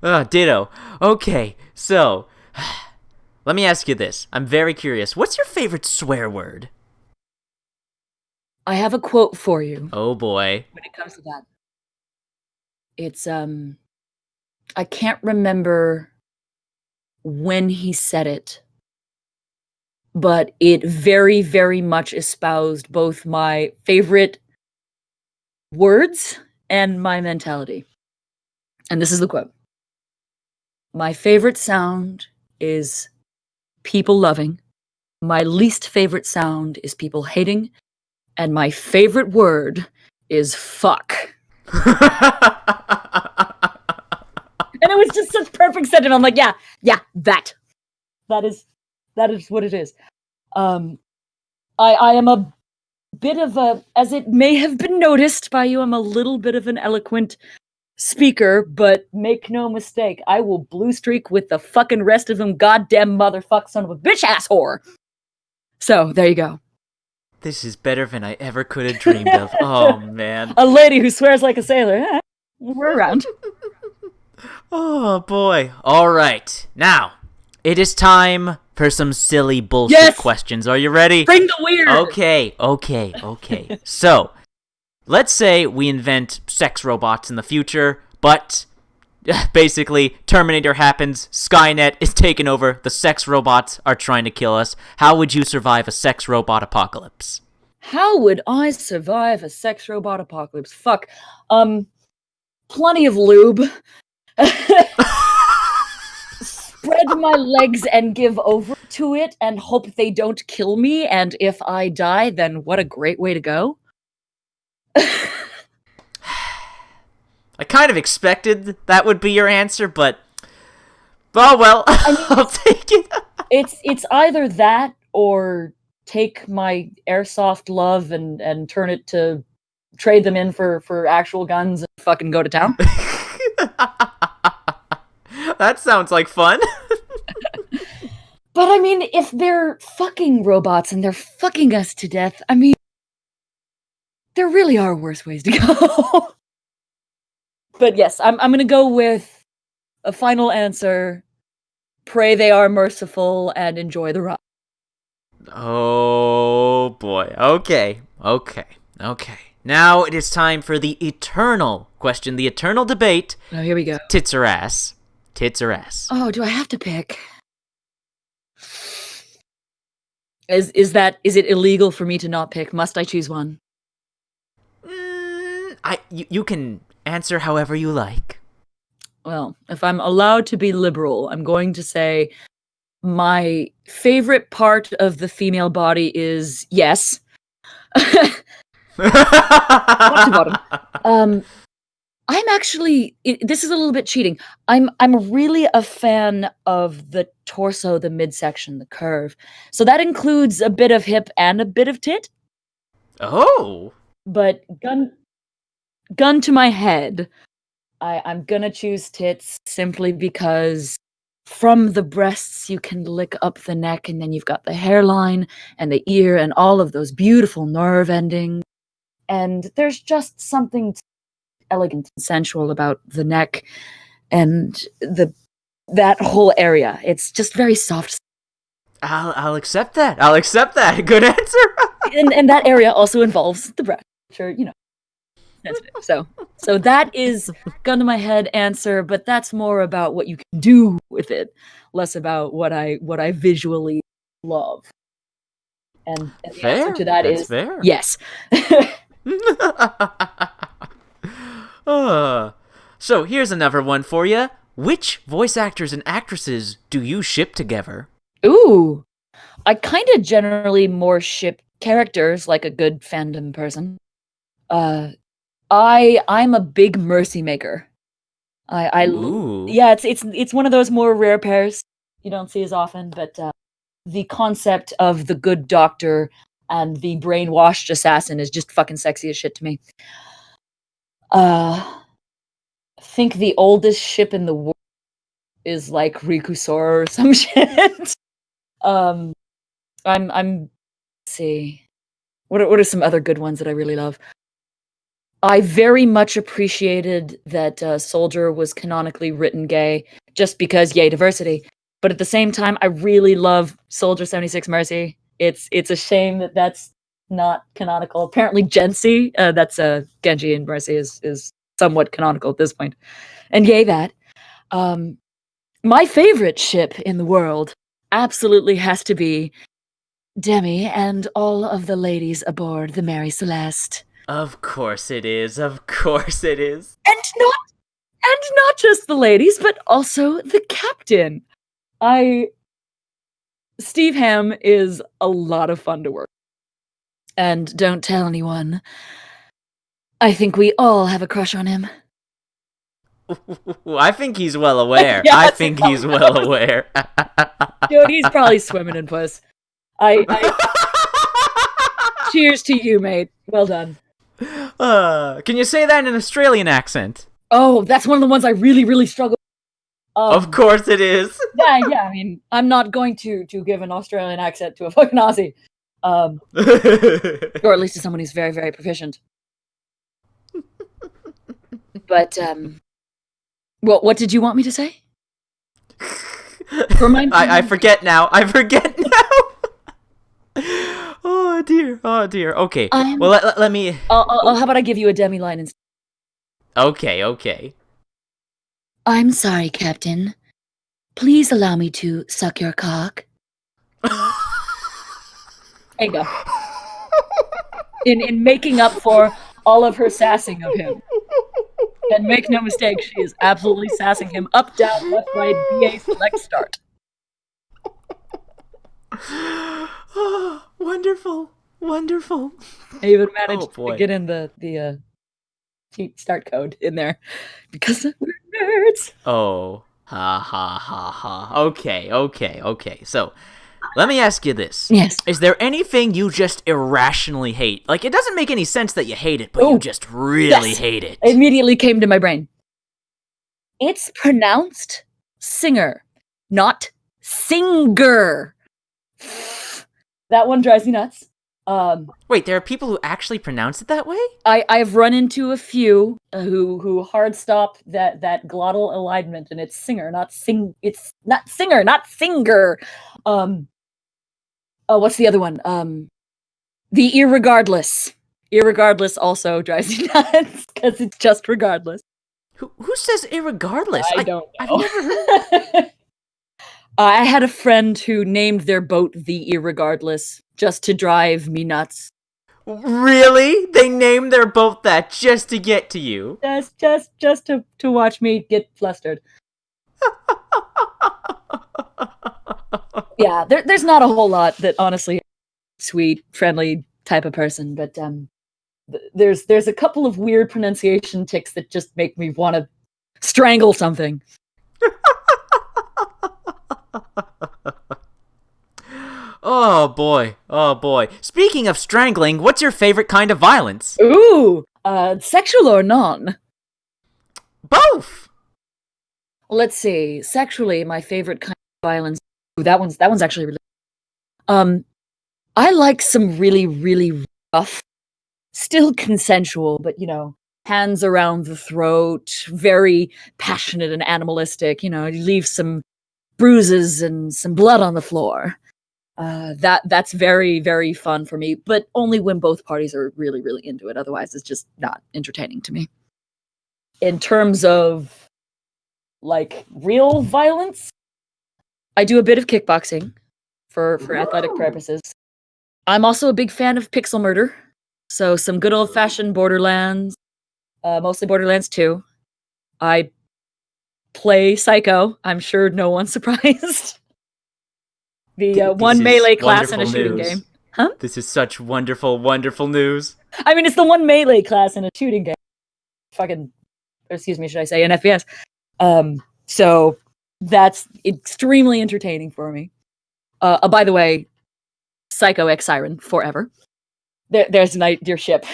Ditto. Okay, so let me ask you this. I'm very curious. What's your favorite swear word? I have a quote for you. Oh boy. When it comes to that. It's, I can't remember when he said it, but it very, very much espoused both my favorite words and my mentality. And this is the quote. My favorite sound is people loving. My least favorite sound is people hating. And my favorite word is fuck. And it was just such perfect sentiment. I'm like, yeah, that is what it is. I am a bit of a, as it may have been noticed by you, I'm a little bit of an eloquent speaker, but make no mistake, I will blue streak with the fucking rest of them goddamn motherfuck son of a bitch ass whore. So, there you go. This is better than I ever could have dreamed of. Oh, man. A lady who swears like a sailor. We're around. Oh, boy. All right. Now, it is time for some silly bullshit questions. Are you ready? Bring the weird. Okay. So, let's say we invent sex robots in the future, but basically Terminator happens, Skynet is taken over, the sex robots are trying to kill us. How would you survive a sex robot apocalypse? How would I survive a sex robot apocalypse? Fuck. Plenty of lube. Spread my legs and give over to it and hope they don't kill me, and if I die, then what a great way to go. I kind of expected that would be your answer, but oh well. I mean, I'll take it. It's either that or take my airsoft love and turn it to trade them in for actual guns and fucking go to town. That sounds like fun. But I mean, if they're fucking robots and they're fucking us to death, I mean, there really are worse ways to go. But yes, I'm gonna go with a final answer. Pray they are merciful and enjoy the ride. Oh boy. Okay. Now it is time for the eternal question, the eternal debate. Oh, here we go. Tits or ass? Tits or ass? Oh, do I have to pick? Is it illegal for me to not pick? Must I choose one? You can answer however you like. Well, if I'm allowed to be liberal, I'm going to say My favorite part of the female body is yes. Top to bottom. I'm actually. This is a little bit cheating. I'm really a fan of the torso, the midsection, the curve. So that includes a bit of hip and a bit of tit. Oh. But gun to my head, I'm gonna choose tits simply because from the breasts you can lick up the neck, and then you've got the hairline and the ear and all of those beautiful nerve endings. And there's just something elegant and sensual about the neck and that whole area. It's just very soft. I'll accept that. I'll accept that. Good answer. and that area also involves the breast, which are, sensitive. So that is gun to my head answer, but that's more about what you can do with it, less about what I visually love. And the fair. answer to that That's is fair. yes. So here's another one for you. Which voice actors and actresses do you ship together? Ooh, I kind of generally more ship characters, like a good fandom person. I'm a big mercy maker. Ooh. Yeah, it's one of those more rare pairs you don't see as often, but the concept of the good doctor and the brainwashed assassin is just fucking sexy as shit to me. I think the oldest ship in the world is like Rikusor or some shit. I'm let's see. What are some other good ones that I really love? I very much appreciated that Soldier was canonically written gay, just because yay diversity. But at the same time, I really love Soldier 76 Mercy. It's a shame that that's not canonical. Apparently, Gensi, that's Genji and Mercy is somewhat canonical at this point, and yay that. My favorite ship in the world absolutely has to be DEMI and all of the ladies aboard the Mary Celeste. Of course it is. Of course it is. And not just the ladies, but also the captain. Steve Hamm is a lot of fun to work. And don't tell anyone. I think we all have a crush on him. I think he's well aware. Yes, I think he's well aware. Dude, he's probably swimming in puss. Cheers to you, mate. Well done. Can you say that in an Australian accent? Oh, that's one of the ones I really, really struggle with. Of course it is. Yeah, I mean, I'm not going to give an Australian accent to a fucking Aussie. Or at least to someone who's very, very proficient. But, well, what did you want me to say? I forget now. Oh dear. Okay. Well, let me. How about I give you a DEMI line instead? Okay. I'm sorry, Captain. Please allow me to suck your cock. There you go. In making up for all of her sassing of him. And make no mistake, she is absolutely sassing him up, down, left, right, BA, select, start. Wonderful. I even managed boy. to get in the cheat start code in there because we're nerds. Oh, ha. Okay. So, let me ask you this. Yes. Is there anything you just irrationally hate? Like, it doesn't make any sense that you hate it, but you just really hate it. It immediately came to my brain. It's pronounced singer, not singer. That one drives me nuts. Wait, there are people who actually pronounce it that way? I've run into a few who hard stop that glottal alignment, and it's singer, not sing. It's not singer, not singer. What's the other one? The irregardless. Irregardless also drives me nuts because it's just regardless. Who says irregardless? I don't know. I've never heard. I had a friend who named their boat the Irregardless just to drive me nuts. Really? They named their boat that just to get to you? Just to watch me get flustered. Yeah, there's not a whole lot that honestly sweet, friendly type of person, but there's a couple of weird pronunciation tics that just make me want to strangle something. Oh boy. Oh boy. Speaking of strangling, what's your favorite kind of violence? Ooh, sexual or non? Both. Let's see. Sexually, my favorite kind of violence. Ooh, that one's actually really. I like some really, really rough, still consensual, but hands around the throat, very passionate and animalistic. You leave some bruises and some blood on the floor. That's very, very fun for me, but only when both parties are really, really into it. Otherwise, it's just not entertaining to me. In terms of like real violence, I do a bit of kickboxing for athletic purposes. I'm also a big fan of pixel murder, so some good old fashioned Borderlands, mostly Borderlands 2. I play Psycho. I'm sure no one's surprised. The one melee class in a shooting game. Huh? This is such wonderful, wonderful news. I mean, it's the one melee class in a shooting game. Excuse me, should I say an FPS? So that's extremely entertaining for me. By the way, Psycho X Siren forever. There's your ship.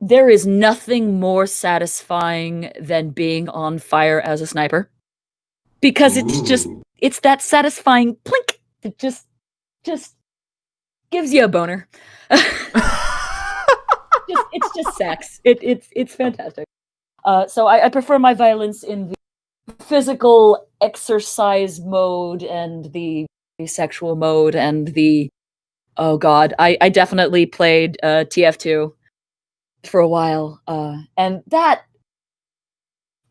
There is nothing more satisfying than being on fire as a sniper. Because it's that satisfying plink that just gives you a boner. It's just sex. It's fantastic. So I prefer my violence in the physical exercise mode and the sexual mode and the oh god. I definitely played TF2 for a while. And that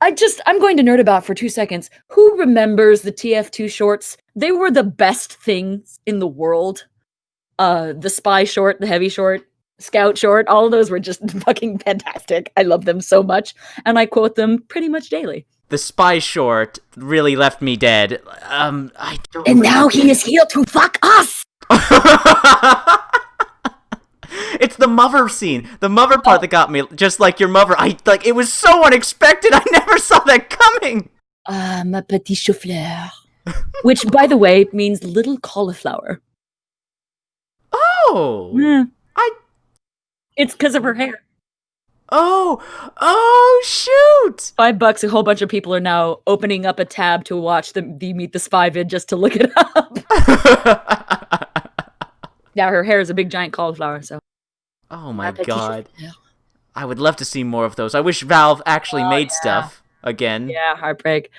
I'm going to nerd about for 2 seconds. Who remembers the TF2 shorts? They were the best things in the world. The spy short, the heavy short, scout short, all of those were just fucking fantastic. I love them so much, and I quote them pretty much daily. The spy short really left me dead. And now he is here to fuck us! It's the mother scene. The mother part that got me. Just like your mother. It was so unexpected. I never saw that coming. Ma petit chou-fleur. Which, by the way, means little cauliflower. Oh. Yeah. It's because of her hair. Oh, shoot! $5, a whole bunch of people are now opening up a tab to watch the Meet the Spy vid just to look it up. Yeah, her hair is a big giant cauliflower, so. Oh my god. I would love to see more of those. I wish Valve actually made stuff again. Yeah, heartbreak.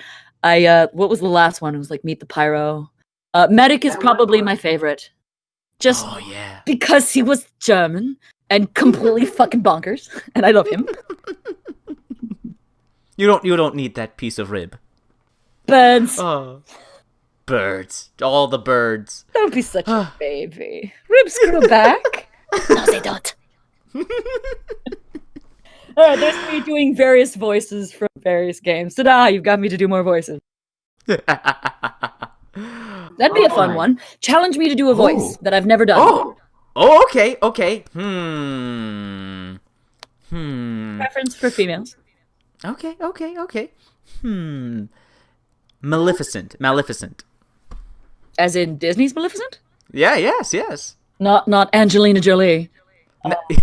What was the last one? It was like Meet the Pyro. Medic is probably my favorite. Just because he was German and completely fucking bonkers, and I love him. You don't need that piece of rib. Birds. Oh. Birds. All the birds. Don't be such a baby. Ribs grow back. No, they don't. Alright, there's me doing various voices from various games. Ta-da, you've got me to do more voices. That'd be a fun one. Challenge me to do a voice that I've never done. Oh, okay. Preference for females. Okay. Maleficent. As in Disney's Maleficent? Yeah, yes. Not Angelina Jolie.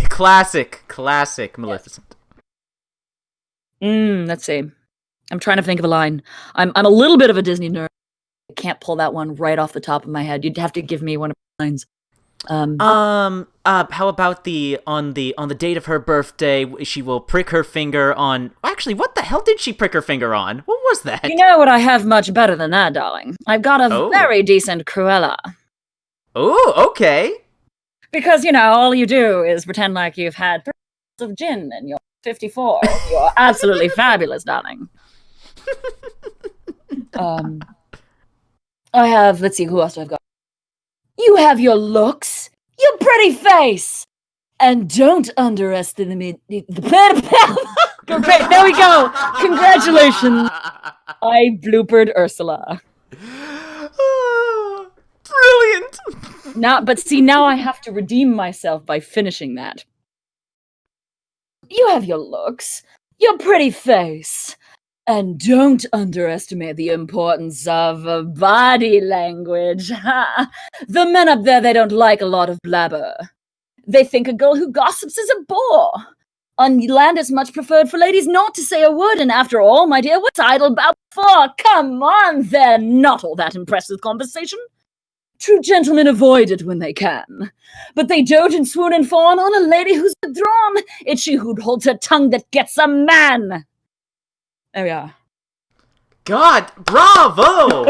Classic Maleficent. Let's see. I'm trying to think of a line. I'm a little bit of a Disney nerd. I can't pull that one right off the top of my head. You'd have to give me one of the lines. How about on the date of her birthday, she will prick her finger on. Actually, what the hell did she prick her finger on? What was that? You know what? I have much better than that, darling. I've got a very decent Cruella. Oh, okay. Because all you do is pretend like you've had 3 glasses of gin and you're 54. You're absolutely fabulous, darling. I have. Let's see. Who else do I've got? You have your looks, your pretty face, And don't underestimate the Great, there we go. Congratulations. I bloopered Ursula. Brilliant. Now I have to redeem myself by finishing that. You have your looks, your pretty face, and don't underestimate the importance of body language. The men up there, they don't like a lot of blabber. They think a girl who gossips is a bore. On land, it's much preferred for ladies not to say a word, and after all, my dear, what's idle about for? Come on, they're not all that impressed with conversation. True gentlemen avoid it when they can. But they dote and swoon and fawn on a lady who's withdrawn. It's she who holds her tongue that gets a man. There we are. God, bravo!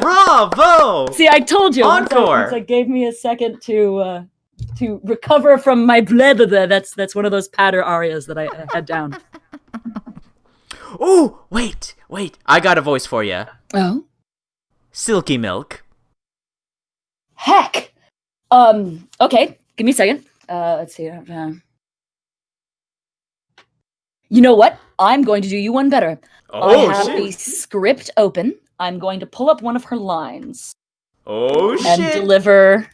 Bravo! See, I told you. Encore! Once I gave me a second to recover from my blah. That's one of those patter arias that I had down. Oh, wait. I got a voice for you. Oh? Silky Milk. Heck! Okay, give me a second. Let's see. You know what? I'm going to do you one better. Oh, I have shit. the script open. I'm going to pull up one of her lines. Oh, and shit. deliver.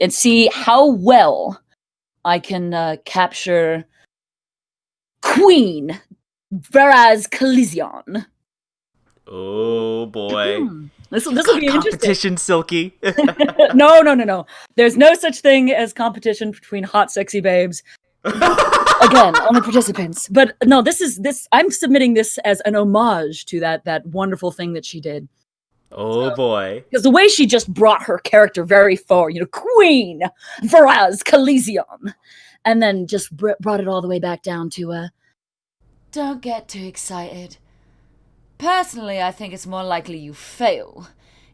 And see how well I can capture Queen Veraz Colizion. Oh, boy. This will be interesting. Competition, Silky. No. There's no such thing as competition between hot, sexy babes. Again, only participants. But no, I'm submitting this as an homage to that wonderful thing that she did. Oh, boy. Because the way she just brought her character very far, Queen Veraz Colizion, and then just brought it all the way back down to don't get too excited. Personally, I think it's more likely you fail,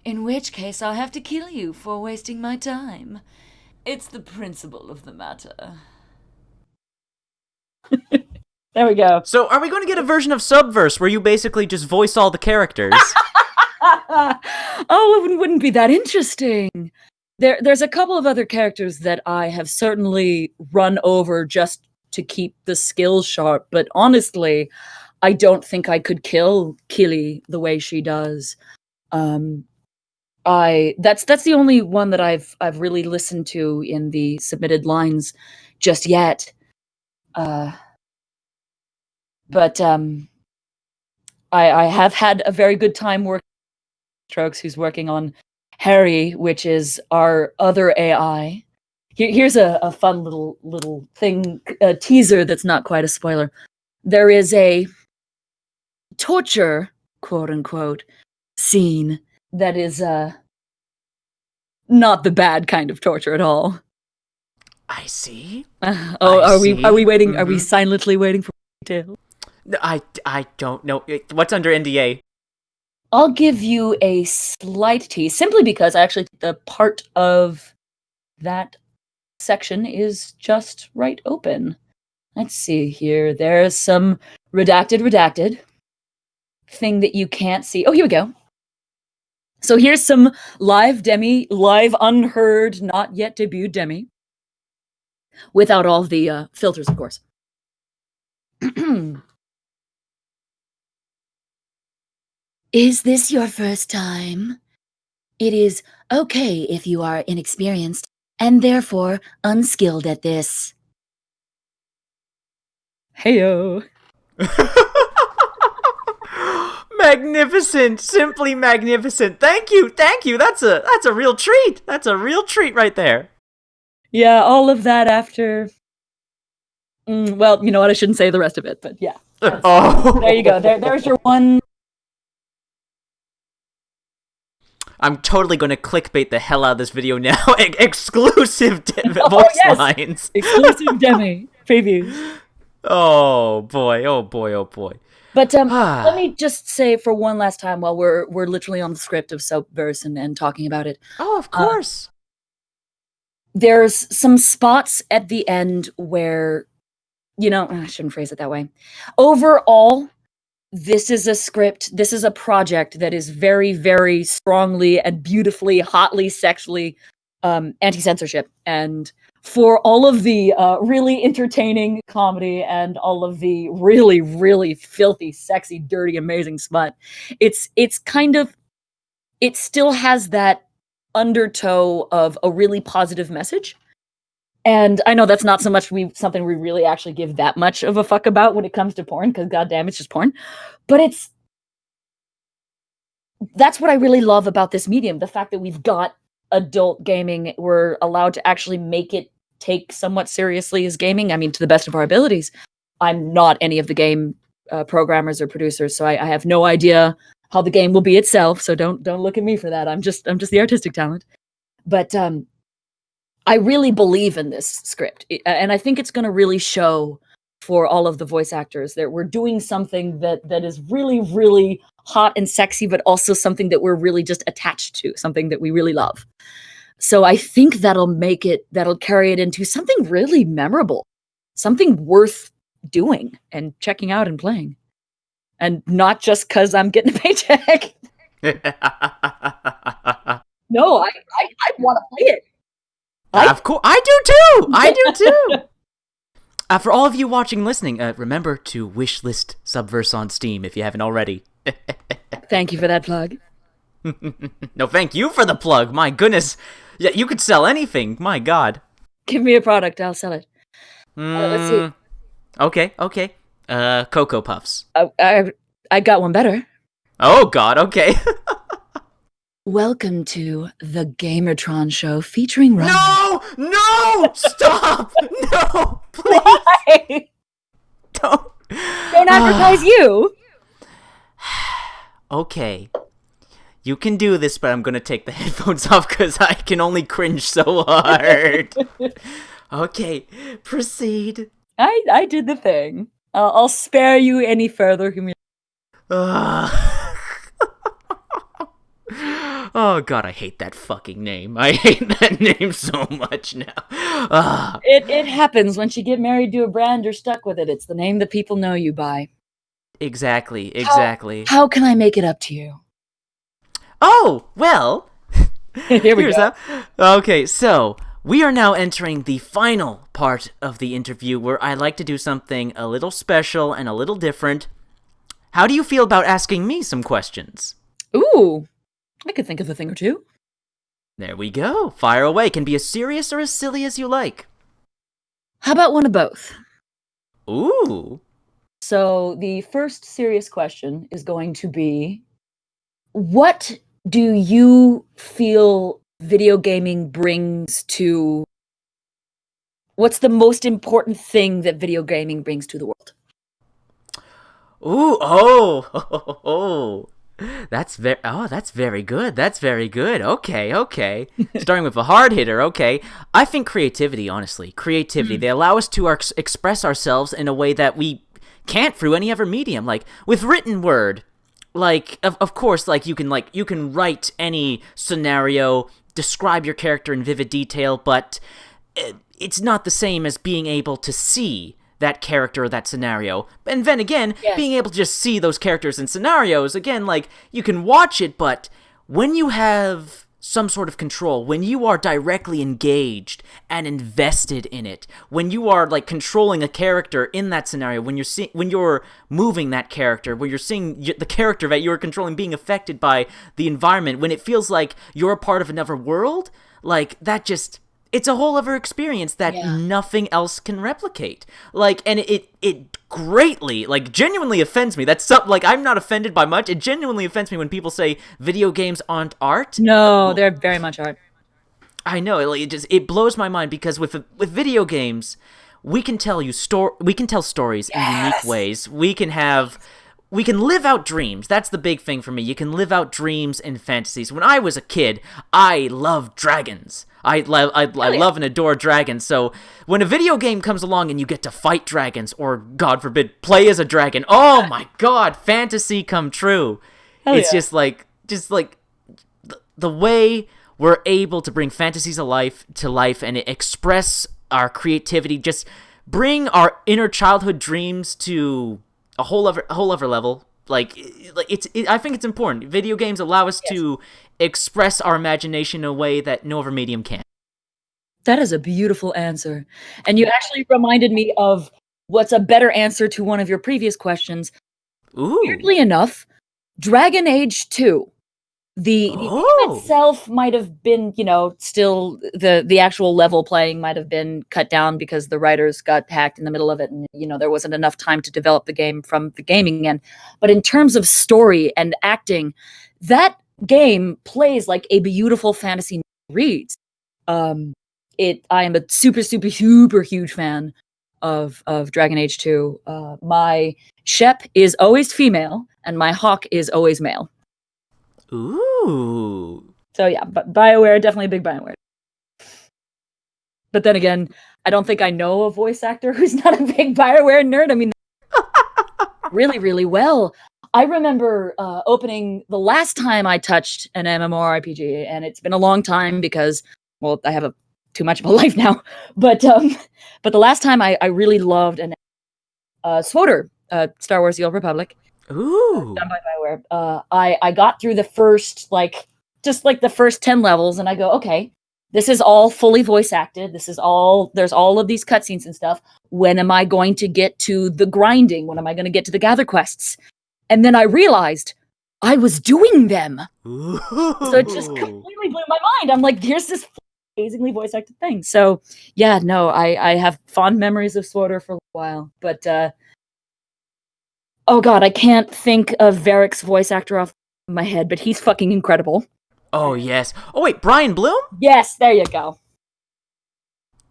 in which case I'll have to kill you for wasting my time. It's the principle of the matter. There we go. So, are we going to get a version of Subverse where you basically just voice all the characters? Oh, it wouldn't be that interesting. There's a couple of other characters that I have certainly run over just to keep the skills sharp, but honestly, I don't think I could kill Killy the way she does. That's the only one that I've really listened to in the submitted lines just yet. But I have had a very good time working with Strokes, who's working on Harry, which is our other AI. Here's a fun little thing, a teaser that's not quite a spoiler. There is a torture, quote unquote, scene that is not the bad kind of torture at all. I see. Are we waiting? Mm-hmm. Are we silently waiting for detail? I don't know. What's under NDA? I'll give you a slight tease, simply because actually the part of that section is just right open. Let's see here. There's some redacted thing that you can't see. Oh, here we go. So here's some live DEMI, live unheard, not yet debuted DEMI, without all the filters, of course. Is this your first time? It is okay if you are inexperienced and therefore unskilled at this. Heyo. Magnificent, simply magnificent. Thank you. That's a real treat. That's a real treat right there. Yeah, all of that after. Well, you know what? I shouldn't say the rest of it, but yeah. Oh, there you go. There's your one. I'm totally going to clickbait the hell out of this video now. Exclusive voice lines. Exclusive DEMI previews. Oh boy. But let me just say for one last time while we're literally on the script of Subverse and talking about it. Oh, of course. There's some spots at the end where, I shouldn't phrase it that way. Overall, this is a script, this is a project that is very, very strongly and beautifully, hotly, sexually anti-censorship, and for all of the really entertaining comedy and all of the really, really filthy, sexy, dirty, amazing smut. It's kind of, it still has that undertow of a really positive message. And I know that's not so much something we really actually give that much of a fuck about when it comes to porn, because goddamn, it's just porn. But that's what I really love about this medium, the fact that we've got adult gaming, we're allowed to actually make it take somewhat seriously as gaming. I mean, to the best of our abilities. I'm not any of the game programmers or producers, so I have no idea how the game will be itself. So don't look at me for that. I'm just the artistic talent. But I really believe in this script, and I think it's going to really show for all of the voice actors that we're doing something that is really, really hot and sexy, but also something that we're really just attached to, something that we really love. So I think that'll carry it into something really memorable, something worth doing and checking out and playing. And not just because I'm getting a paycheck. No, I want to play it. Of course, I do too! I do too! For all of you watching, listening, remember to wishlist Subverse on Steam if you haven't already. Thank you for that plug. No, thank you for the plug. My goodness. Yeah, you could sell anything. My God. Give me a product, I'll sell it. Let's see. Okay. Cocoa Puffs. I got one better. Oh, God, okay. Welcome to the Gamertron show featuring Ron. No! Stop! No! Please! Why? Don't advertise you! Okay. You can do this, but I'm gonna take the headphones off because I can only cringe so hard. Okay, proceed. I did the thing. I'll spare you any further humiliation. Oh God, I hate that fucking name. I hate that name so much now. It happens once you get married to a brand or stuck with it. It's the name that people know you by. Exactly. How can I make it up to you? Oh, well. Here we go. Okay, so we are now entering the final part of the interview where I like to do something a little special and a little different. How do you feel about asking me some questions? Ooh, I could think of a thing or two. There we go. Fire away. Can be as serious or as silly as you like. How about one of both? Ooh. So the first serious question is going to be, what do you feel video gaming brings to... What's the most important thing that video gaming brings to the world? Ooh, oh. That's very good. That's very good. Okay. Starting with a hard hitter, okay. I think creativity, honestly. Creativity. They allow us to express ourselves in a way that we can't through any other medium. Like, with written word, like, of course, like, you can write any scenario, describe your character in vivid detail, but it's not the same as being able to see that character or that scenario. And then again, being able to just see those characters and scenarios, again, like, you can watch it, but when you have some sort of control, when you are directly engaged and invested in it, when you are, like, controlling a character in that scenario, when you're moving that character, when you're seeing the character that you're controlling being affected by the environment, when it feels like you're a part of another world, like, that just... It's a whole other experience that nothing else can replicate. Like, and it greatly, like, genuinely offends me. That's something, like, I'm not offended by much. It genuinely offends me when people say video games aren't art. No, they're very much art. I know, it blows my mind because with video games, we can tell stories in unique ways. We can live out dreams. That's the big thing for me. You can live out dreams and fantasies. When I was a kid, I loved dragons. I love and adore dragons, so when a video game comes along and you get to fight dragons, or, God forbid, play as a dragon, oh my God, fantasy come true. It's just like the way we're able to bring fantasies to life and express our creativity, just bring our inner childhood dreams to a whole other level. I think it's important. Video games allow us to express our imagination in a way that no other medium can. That is a beautiful answer. And you actually reminded me of what's a better answer to one of your previous questions. Ooh. Weirdly enough, Dragon Age 2. The game itself might have been, still the actual level playing might have been cut down because the writers got hacked in the middle of it, and there wasn't enough time to develop the game from the gaming end. But in terms of story and acting, that game plays like a beautiful fantasy reads. I am a super, super, super huge fan of Dragon Age 2. My Shep is always female, and my Hawk is always male. Ooh. So yeah, but BioWare, definitely a big BioWare. But then again, I don't think I know a voice actor who's not a big BioWare nerd. I mean, really, really well. I remember opening the last time I touched an MMORPG, and it's been a long time because, well, I have too much of a life now. But the last time I really loved an SWTOR, Star Wars: The Old Republic. Ooh. Done by BioWare. I got through the first, the first 10 levels, and I go, okay, this is all fully voice acted. There's all of these cutscenes and stuff. When am I going to get to the grinding? When am I going to get to the gather quests? And then I realized I was doing them. Ooh. So it just completely blew my mind. I'm like, here's this amazingly voice acted thing. So yeah, no, I have fond memories of SWTOR for a while, but oh god, I can't think of Varric's voice actor off my head, but he's fucking incredible. Oh yes. Oh wait, Brian Bloom? Yes, there you go.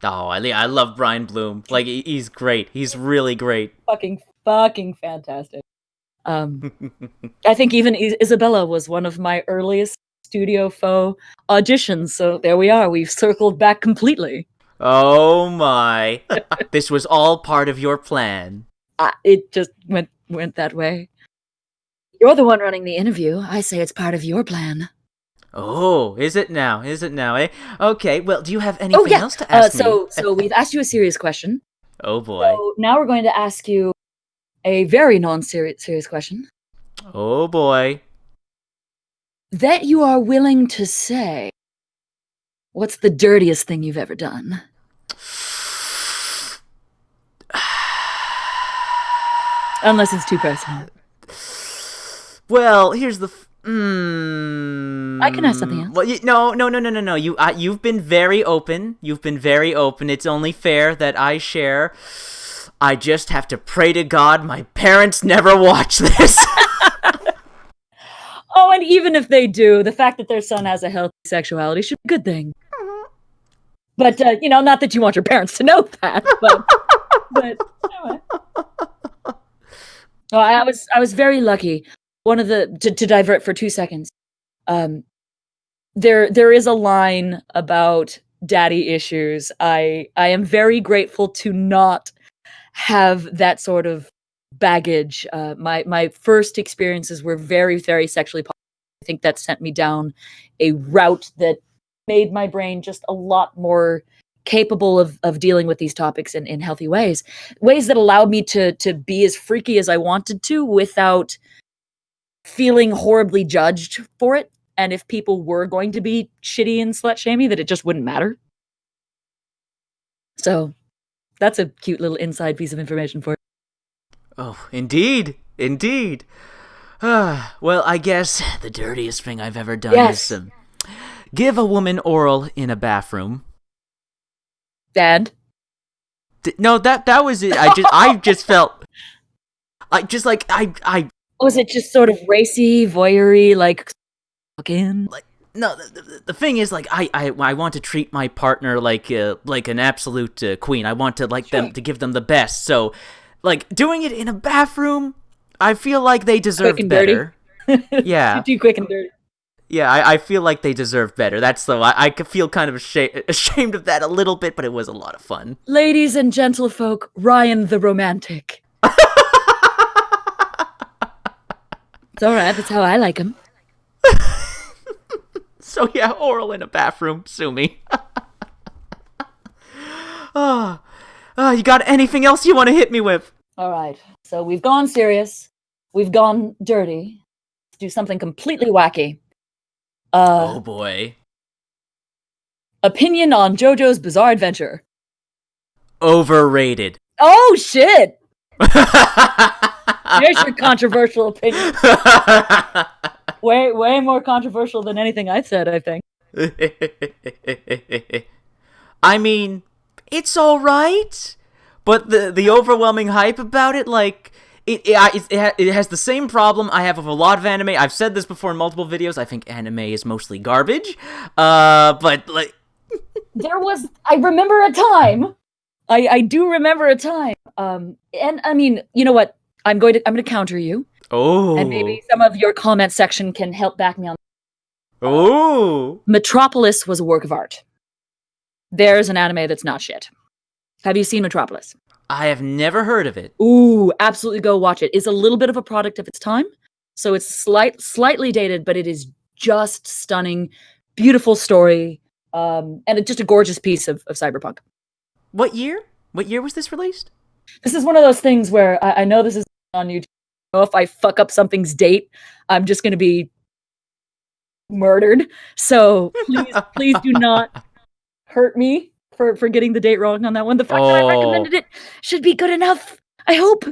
Oh, I love Brian Bloom. Like, he's great. He's really great. Fucking fantastic. I think even Isabella was one of my earliest Studio Faux auditions, so there we are. We've circled back completely. Oh my. This was all part of your plan. It just went that way. You're the one running the interview. I say it's part of your plan. Oh, is it now? Eh? Okay, well, do you have anything else to ask me? So we've asked you a serious question. Oh boy. So now we're going to ask you a very non-serious question. Oh boy. That you are willing to say, what's the dirtiest thing you've ever done? Unless it's too personal. Well, here's the... I can ask something else. Well, no. You've been very open. It's only fair that I share. I just have to pray to God my parents never watch this. Oh, and even if they do, the fact that their son has a healthy sexuality should be a good thing. But, not that you want your parents to know that, but anyway. Oh, I was very lucky. One of to divert for 2 seconds. There is a line about daddy issues. I am very grateful to not have that sort of baggage. My first experiences were very, very sexually positive. I think that sent me down a route that made my brain just a lot more capable of dealing with these topics in healthy ways that allowed me to be as freaky as I wanted to without feeling horribly judged for it. And if people were going to be shitty and slut-shamey, that it just wouldn't matter. So that's a cute little inside piece of information for you. Oh, indeed. Well, I guess the dirtiest thing I've ever done is give a woman oral in a bathroom. Dad? No, that was it. I just felt... Was it just sort of racy, voyeury, like, fucking? Like, no, the thing is, like, I want to treat my partner like an absolute queen. I want to them to give them the best. So, like, doing it in a bathroom, I feel like they deserve better. Yeah. Too quick and dirty. Yeah, I feel like they deserve better. That's I could feel kind of ashamed of that a little bit, but it was a lot of fun. Ladies and gentlefolk, Ryan the Romantic. It's alright, that's how I like him. So yeah, oral in a bathroom, sue me. You got anything else you want to hit me with? Alright, so we've gone serious. We've gone dirty. Let's do something completely wacky. Oh boy. Opinion on JoJo's Bizarre Adventure. Overrated. Oh, shit! There's your controversial opinion. Way more controversial than anything I've said, I think. I mean, it's alright, but the overwhelming hype about it, like, it has the same problem I have with a lot of anime. I've said this before in multiple videos. I think anime is mostly garbage. But like, I remember a time. I do remember a time. And I mean, you know what? I'm going to counter you. Oh. And maybe some of your comment section can help back me on. Oh. Metropolis was a work of art. There's an anime that's not shit. Have you seen Metropolis? I have never heard of it. Ooh, absolutely go watch it. It's a little bit of a product of its time. So it's slightly dated, but it is just stunning, beautiful story, and it's just a gorgeous piece of cyberpunk. What year? What year was this released? This is one of those things where I know this is on YouTube. I know if I fuck up something's date, I'm just going to be murdered. So please do not hurt me for getting the date wrong on that one. The fact that I recommended it should be good enough. I hope.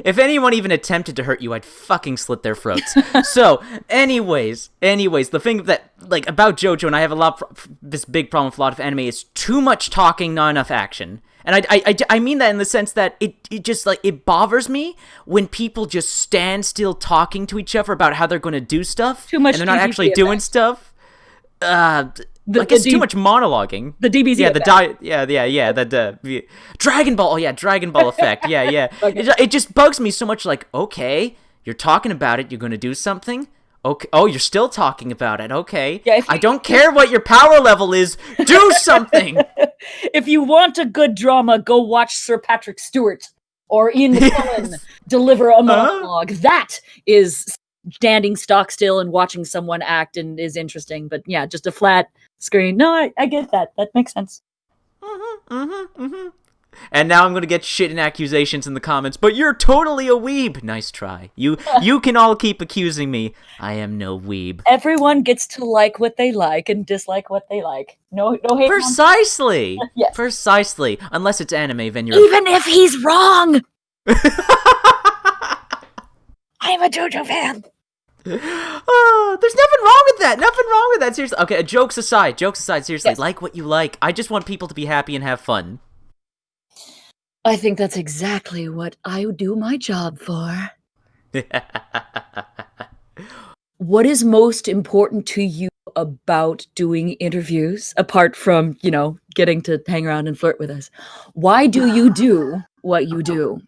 If anyone even attempted to hurt you, I'd fucking slit their throats. So, anyways, the thing that, like, about JoJo, and I have this big problem with a lot of anime, is too much talking, not enough action. And I mean that in the sense that it just, like, it bothers me when people just stand still talking to each other about how they're going to do stuff. Too much and they're not actually doing stuff. It's too much monologuing. The DBZ effect. The Dragon Ball. Oh yeah, Dragon Ball effect. Yeah. Okay. It just bugs me so much. Like, okay, you're talking about it. You're going to do something. Okay. Oh, you're still talking about it. Okay. Yeah, I don't care what your power level is. Do something. If you want a good drama, go watch Sir Patrick Stewart or Ian McKellen deliver a monologue. That is standing stock still and watching someone act and is interesting. But yeah, just a flat screen. No, I get that. That makes sense. And now I'm gonna get shit and accusations in the comments, but you're totally a weeb. Nice try. You can all keep accusing me. I am no weeb. Everyone gets to like what they like and dislike what they like. No hate. Precisely. Yes. Precisely. Unless it's anime, then you're Even if he's wrong. I'm a JoJo fan. Oh, there's nothing wrong with that. Nothing wrong with that. Seriously. Okay, jokes aside, seriously, yes. Like what you like. I just want people to be happy and have fun. I think that's exactly what I do my job for. What is most important to you about doing interviews, apart from, getting to hang around and flirt with us? Why do you do what you do?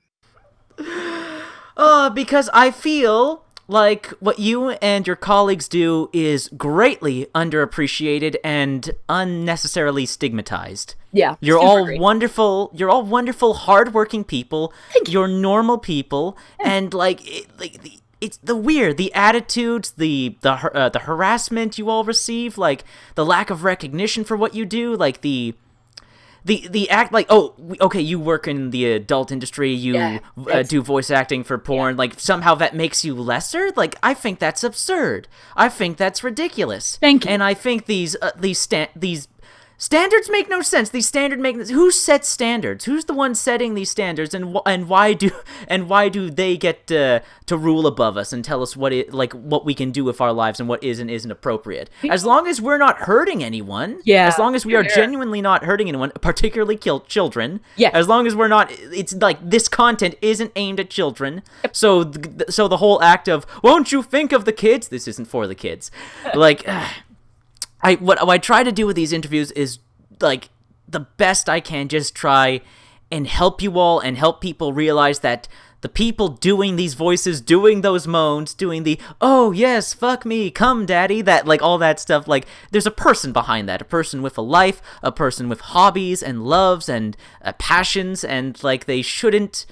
Because I feel like what you and your colleagues do is greatly underappreciated and unnecessarily stigmatized. Yeah. You're all wonderful, hardworking people. You're normal people, and it's the attitudes, the harassment you all receive, like the lack of recognition for what you do, like the act, like, okay, you work in the adult industry, you do voice acting for porn, like, somehow that makes you lesser? Like, I think that's absurd. I think that's ridiculous. Thank you. And I think these standards make no sense. Who sets standards? Who's the one setting these standards, and why do they get to rule above us and tell us what we can do with our lives and what is and isn't appropriate? As long as we're not hurting anyone, as long as we are genuinely not hurting anyone, particularly children, as long as we're not, it's like this content isn't aimed at children. So the whole act of, won't you think of the kids? This isn't for the kids. Like. What I try to do with these interviews is, like, the best I can just try and help you all and help people realize that the people doing these voices, doing those moans, doing the, oh yes, fuck me, come daddy, that, like, all that stuff, like, there's a person behind that, a person with a life, a person with hobbies and loves and passions, and, like, they shouldn't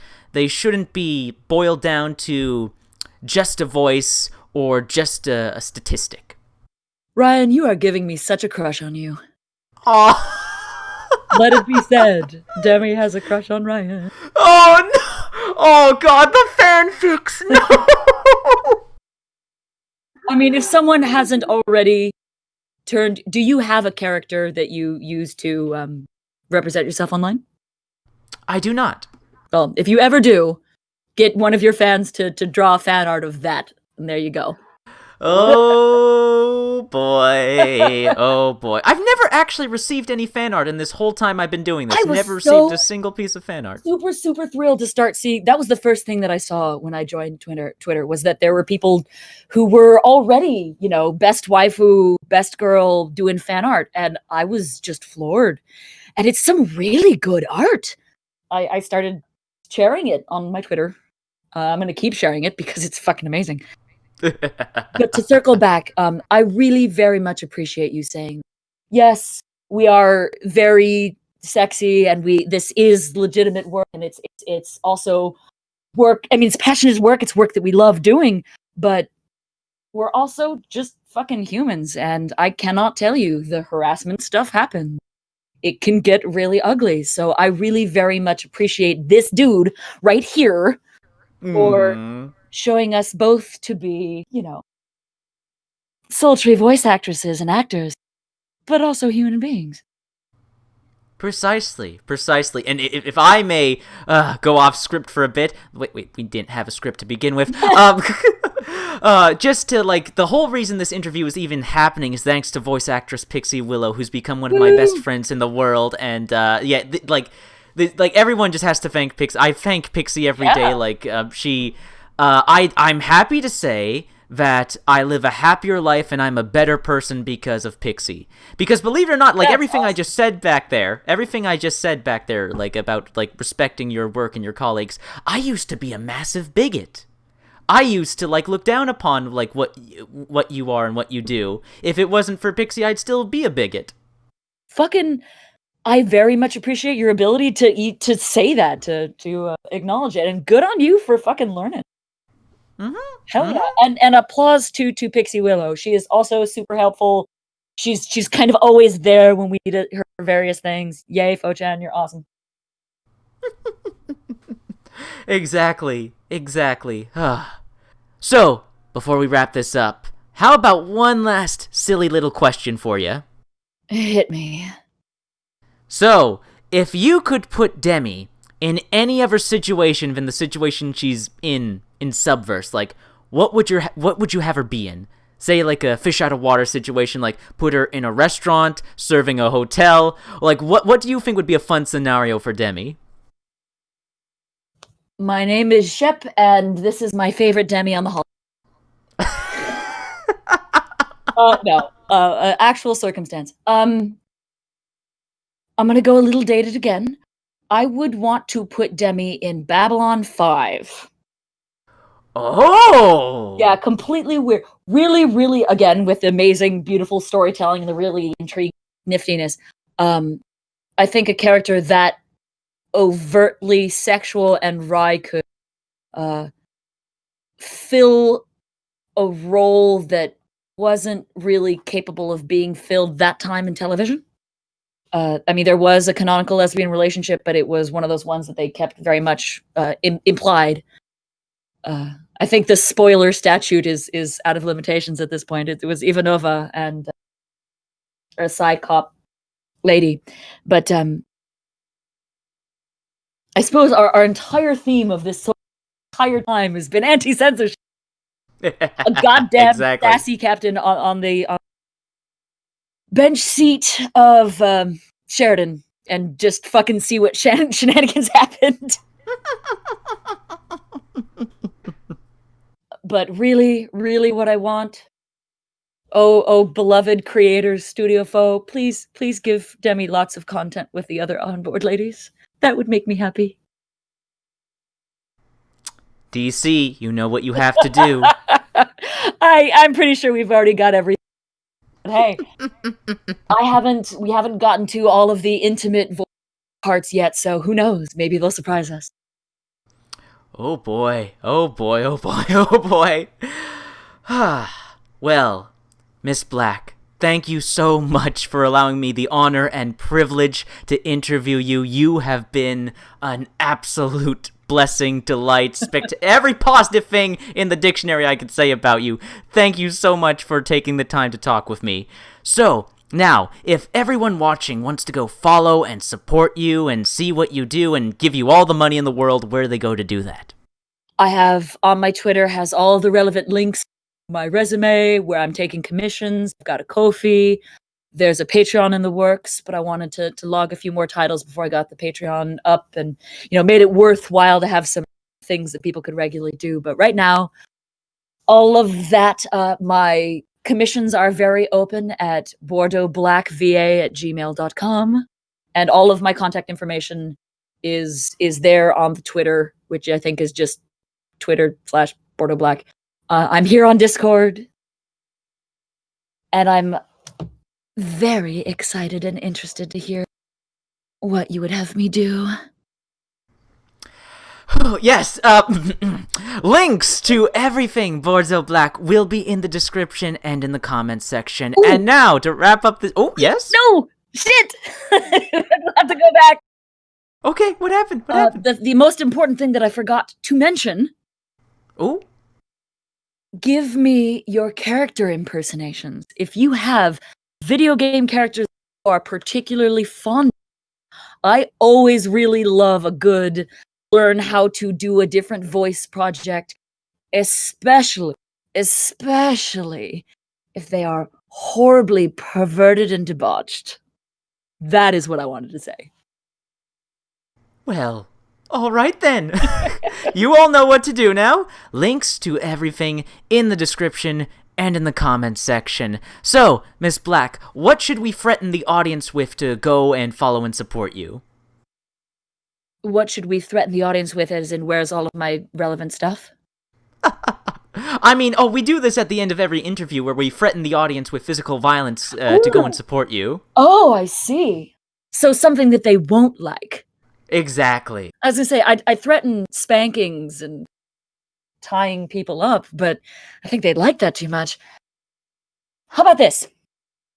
be boiled down to just a voice or just a statistic. Ryan, you are giving me such a crush on you. Oh. Let it be said, Demi has a crush on Ryan. Oh, no. Oh, God, the fanfics, no! I mean, if someone hasn't already Do you have a character that you use to represent yourself online? I do not. Well, if you ever do, get one of your fans to draw fan art of that, and there you go. Oh boy. Oh boy. I've never actually received any fan art in this whole time I've been doing this. I was Never so received a single piece of fan art. super thrilled to start seeing. That was the first thing that I saw when I joined Twitter was that there were people who were already, best waifu, best girl doing fan art, and I was just floored. And it's some really good art. I started sharing it on my Twitter. I'm going to keep sharing it because it's fucking amazing. But to circle back, I really very much appreciate you saying, yes, we are very sexy, and this is legitimate work, and it's also work. I mean, it's passionate work. It's work that we love doing, but we're also just fucking humans, and I cannot tell you the harassment stuff happens. It can get really ugly. So I really very much appreciate this dude right here for showing us both to be, sultry voice actresses and actors, but also human beings. Precisely. And if I may go off script for a bit. Wait, we didn't have a script to begin with. Just to, the whole reason this interview is even happening is thanks to voice actress Pixie Willow, who's become one of my best friends in the world. And, everyone just has to thank Pixie. I thank Pixie every day. I'm happy to say that I live a happier life and I'm a better person because of Pixie. Because believe it or not, everything awesome. I just said back there, about respecting your work and your colleagues, I used to be a massive bigot. I used to look down upon what you are and what you do. If it wasn't for Pixie, I'd still be a bigot. I very much appreciate your ability to say that, to acknowledge it, and good on you for fucking learning. Hell yeah. And applause to Pixie Willow. She is also super helpful. She's kind of always there when we need her various things. Yay, Fo-chan, you're awesome. Exactly. So, before we wrap this up, how about one last silly little question for you? Hit me. So, if you could put DEMI in any other situation than the situation she's in Subverse, what would you have her be in? Say a fish out of water situation, put her in a restaurant, serving a hotel. What do you think would be a fun scenario for DEMI? My name is Shep, and this is my favorite DEMI on the hall. Actual circumstance. I'm gonna go a little dated again. I would want to put DEMI in Babylon 5. Oh! Yeah, completely weird. Really, really, again, with the amazing, beautiful storytelling and the really intriguing niftiness. I think a character that overtly sexual and wry could fill a role that wasn't really capable of being filled that time in television. There was a canonical lesbian relationship, but it was one of those ones that they kept very much implied. I think the spoiler statute is out of limitations at this point. It was Ivanova and a side cop lady. But I suppose our entire theme of this entire time has been anti-censorship. A goddamn sassy captain on the bench seat of Sheridan, and just fucking see what shenanigans happened. But really, really what I want, oh, beloved creators, Studio Foe, please give DEMI lots of content with the other onboard ladies. That would make me happy. DC, you know what you have to do. I'm pretty sure we've already got everything. But hey, we haven't gotten to all of the intimate parts yet, so who knows? Maybe they'll surprise us. Oh boy. Well, Miss Black, thank you so much for allowing me the honor and privilege to interview you. You have been an absolute blessing, delight, every positive thing in the dictionary I could say about you. Thank you so much for taking the time to talk with me. So, now, if everyone watching wants to go follow and support you and see what you do and give you all the money in the world, where do they go to do that? I have on my Twitter has all the relevant links, my resume, where I'm taking commissions. I've got a Ko-fi. There's a Patreon in the works, but I wanted to log a few more titles before I got the Patreon up and, made it worthwhile to have some things that people could regularly do. But right now, all of that, my commissions are very open at bordeauxblackva@gmail.com. And all of my contact information is there on the Twitter, which I think is just Twitter/BordeauxBlack. I'm here on Discord. And I'm very excited and interested to hear what you would have me do. Yes, links to everything Bordeaux Black will be in the description and in the comments section. Ooh. And now, to wrap up this... Oh, yes? No! Shit! I have to go back. Okay, what happened? What happened? The most important thing that I forgot to mention... Oh? Give me your character impersonations. If you have video game characters you are particularly fond of, I always really love a good learn how to do a different voice project, especially if they are horribly perverted and debauched. That is what I wanted to say. Well, all right then. You all know what to do now. Links to everything in the description and in the comments section. So, Miss Black, what should we threaten the audience with to go and follow and support you? What should we threaten the audience with, as in where's all of my relevant stuff? I mean, we do this at the end of every interview where we threaten the audience with physical violence to go and support you. Oh, I see. So something that they won't like. Exactly. I was going to say, I threaten spankings and tying people up, but I think they'd like that too much. How about this?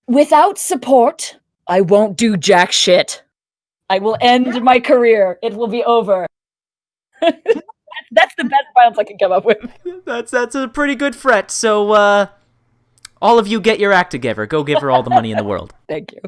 Without support, I won't do jack shit. I will end my career. It will be over. That's the best violence I can come up with. That's a pretty good threat. So, all of you get your act together. Go give her all the money in the world. Thank you.